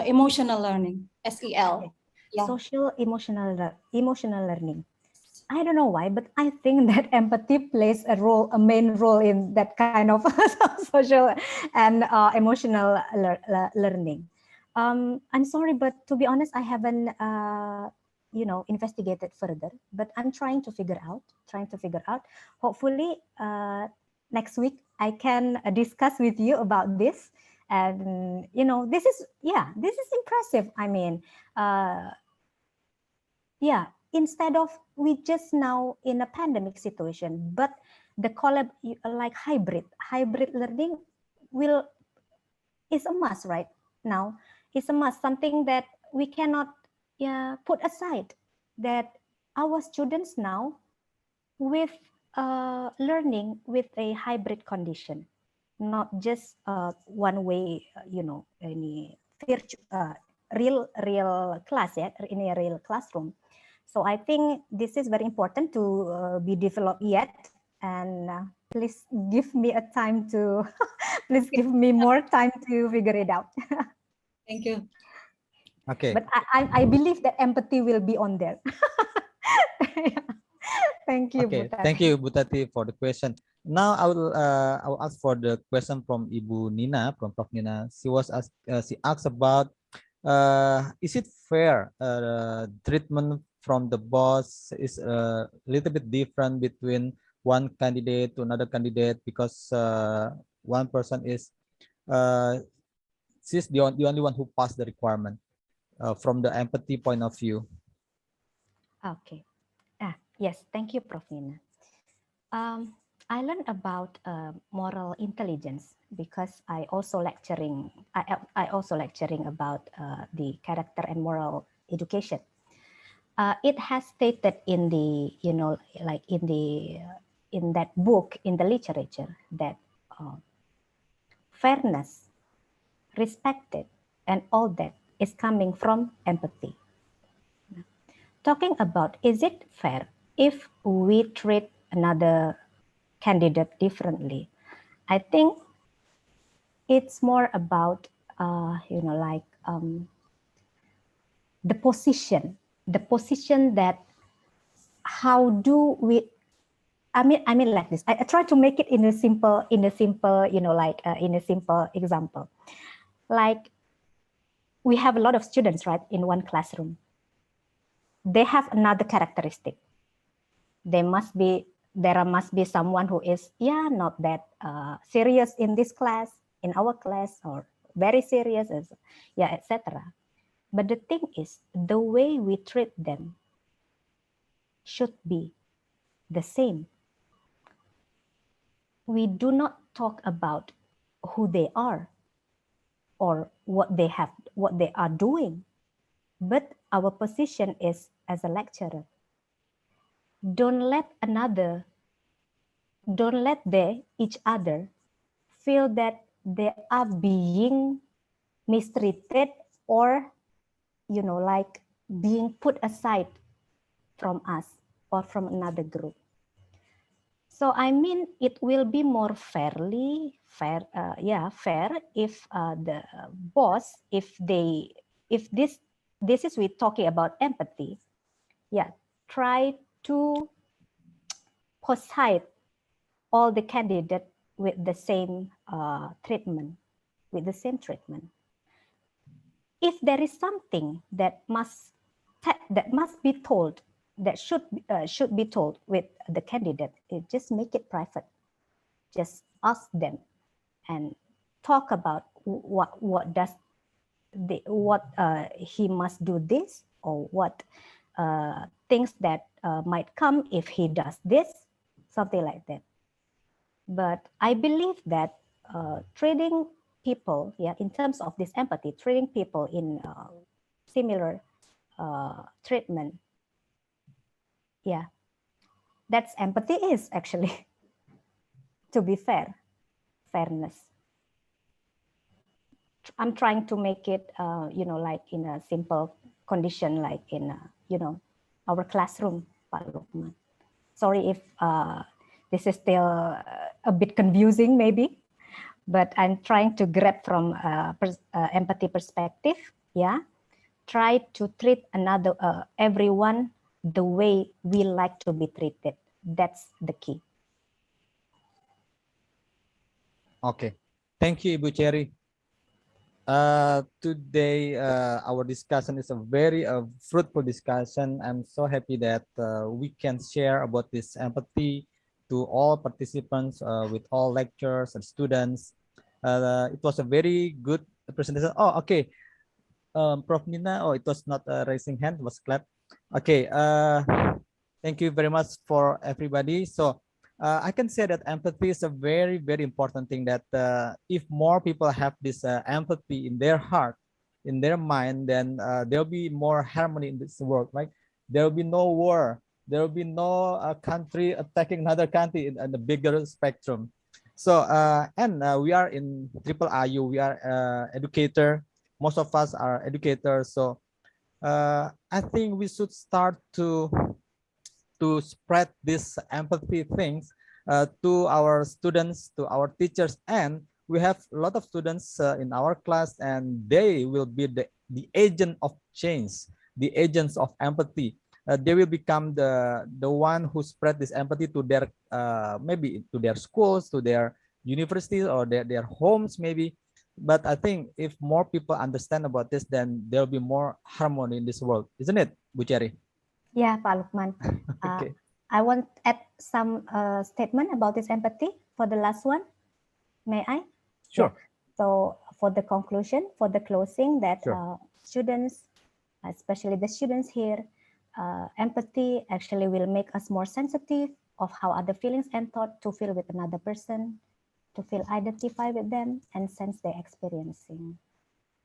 emotional learning, SEL. Okay. Yeah. Social emotional learning. I don't know why, but I think that empathy plays a main role in that kind of social and emotional learning. I'm sorry, but to be honest, I haven't investigated further. But I'm trying to figure out. Hopefully, next week I can discuss with you about this. And this is impressive. I mean, instead of we just now in a pandemic situation, but the like hybrid learning is a must right now. It's a must, something that we cannot put aside, that our students now with learning with a hybrid condition, not just one way, any real class, in a real classroom. So I think this is very important to be developed yet. And please give me a time to, please give me more time to figure it out. Thank you. Okay. But I believe that empathy will be on there. Thank you. Okay, Bu Tati. thank you, Bu Tati, for the question. Now I will ask for the question from Ibu Nina, from Prof. Nina. She asked about is it fair treatment from the boss is a little bit different between one candidate to another candidate, because one person is she's the only one who passed the requirement from the empathy point of view. Okay. Yes, thank you, Prof. Nina. I learned about moral intelligence because I also lecturing about the character and moral education. It has stated in the in that book, in the literature, that fairness, respected, and all that is coming from empathy. Talking about, is it fair? if we treat another candidate differently, I think it's more about, the position that how do we, I mean like this. I try to make it in a simple, in a simple example. Like we have a lot of students, right, in one classroom. They have another characteristic. There must be someone who is not that serious in this class, in our class, or very serious, etc. But the thing is, the way we treat them should be the same. We do not talk about who they are or what they are doing, but our position is as a lecturer. Don't let each other feel that they are being mistreated or being put aside from us or from another group. So I mean, it will be more fair if the boss, if this is we talking about empathy, try to posit all the candidates with the same treatment, If there is something that must be told, that should be told with the candidate, just make it private. Just ask them and talk about what he must do this, or what things that might come if he does this, something like that. But I believe that treating people, in terms of this empathy, treating people in similar treatment, that's empathy is actually, to be fairness. I'm trying to make it, like in a simple condition, like in, our classroom, Pak Lukman. Sorry if this is still a bit confusing maybe, but I'm trying to grab from empathy perspective, Try to treat everyone the way we like to be treated. That's the key. Okay, thank you, Ibu Cherry. Today, our discussion is a very fruitful discussion. I'm so happy that we can share about this empathy to all participants, with all lecturers and students. It was a very good presentation. Oh, okay. Prof. Nina, it was not a raising hand, it was clap. Okay, thank you very much for everybody. So I can say that empathy is a very, very important thing, that if more people have this empathy in their heart, in their mind, then there'll be more harmony in this world, right? There will be no war. There will be no country attacking another country in the bigger spectrum. So, we are in Triple IU, we are educator. Most of us are educators. So I think we should start to spread this empathy things to our students, to our teachers. And we have a lot of students in our class, and they will be the agent of change, the agents of empathy. They will become the one who spread this empathy to their maybe to their schools, to their universities, or their homes maybe. But I think if more people understand about this, then there'll be more harmony in this world, isn't it, Bu Cherry? Yeah, Pak Lukman. Okay. I want to add some statement about this empathy for the last one. May I? Sure. Yeah. So for the conclusion, for the closing, that Sure. Students, especially the students here, empathy actually will make us more sensitive of how other feelings and thought to feel with another person, to feel identified with them and sense their experiencing.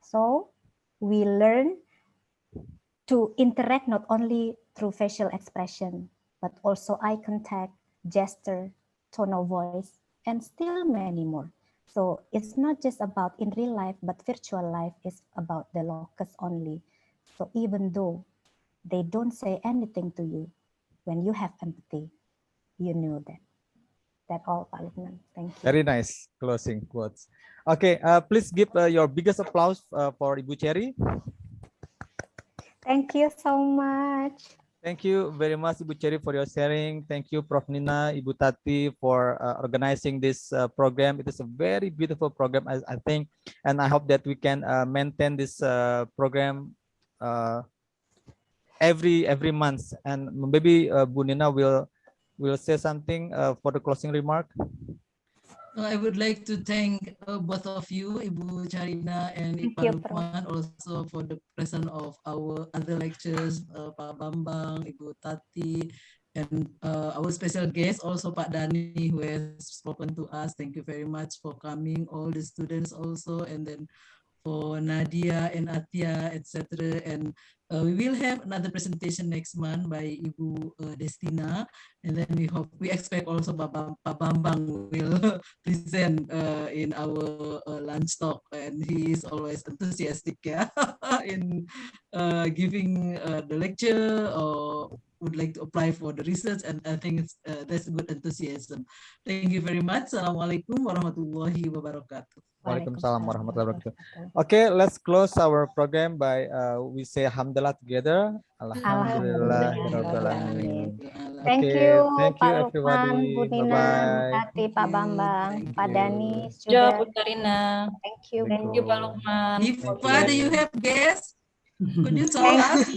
So we learn to interact not only through facial expression, but also eye contact, gesture, tone of voice, and still many more. So it's not just about in real life, but virtual life is about the locus only. So even though they don't say anything to you, when you have empathy, you know that. That all, Pak Lukman. Thank you. Very nice closing quotes. Okay, please give your biggest applause for Ibu Cherry. Thank you so much. Thank you very much, Ibu Cherry, for your sharing. Thank you, Prof. Nina, Ibu Tati, for organizing this program. It is a very beautiful program, I think, and I hope that we can maintain this program every month. And maybe Bu Nina will say something for the closing remark. I would like to thank both of you, Ibu Charina and Pak Lukman, also for the presence of our other lecturers, Pak Bambang, Ibu Tati, and our special guest, also Pak Dani, who has spoken to us. Thank you very much for coming, all the students also, and then for Nadia and Atia, etc. And we will have another presentation next month by Ibu Destina, and then we expect also Pak Bambang will present in our lunch talk, and he is always enthusiastic, yeah, in giving the lecture or would like to apply for the research, and I think it's that's good enthusiasm. Thank you very much. Assalamualaikum warahmatullahi wabarakatuh. Waalaikumsalam warahmatullahi wabarakatuh. Okay, let's close our program by we say Alhamdulillah together. Alhamdulillahirobbilalamin. Thank you, thank you Pak Lukman, Bu everybody. Nina, Bu Bye Tati, Pak Bambang, Pak Dani, Ya, student. Bu Karina. Thank you. Thank you, Pak Lukman. Nifa, do you have guests? Could you tell us?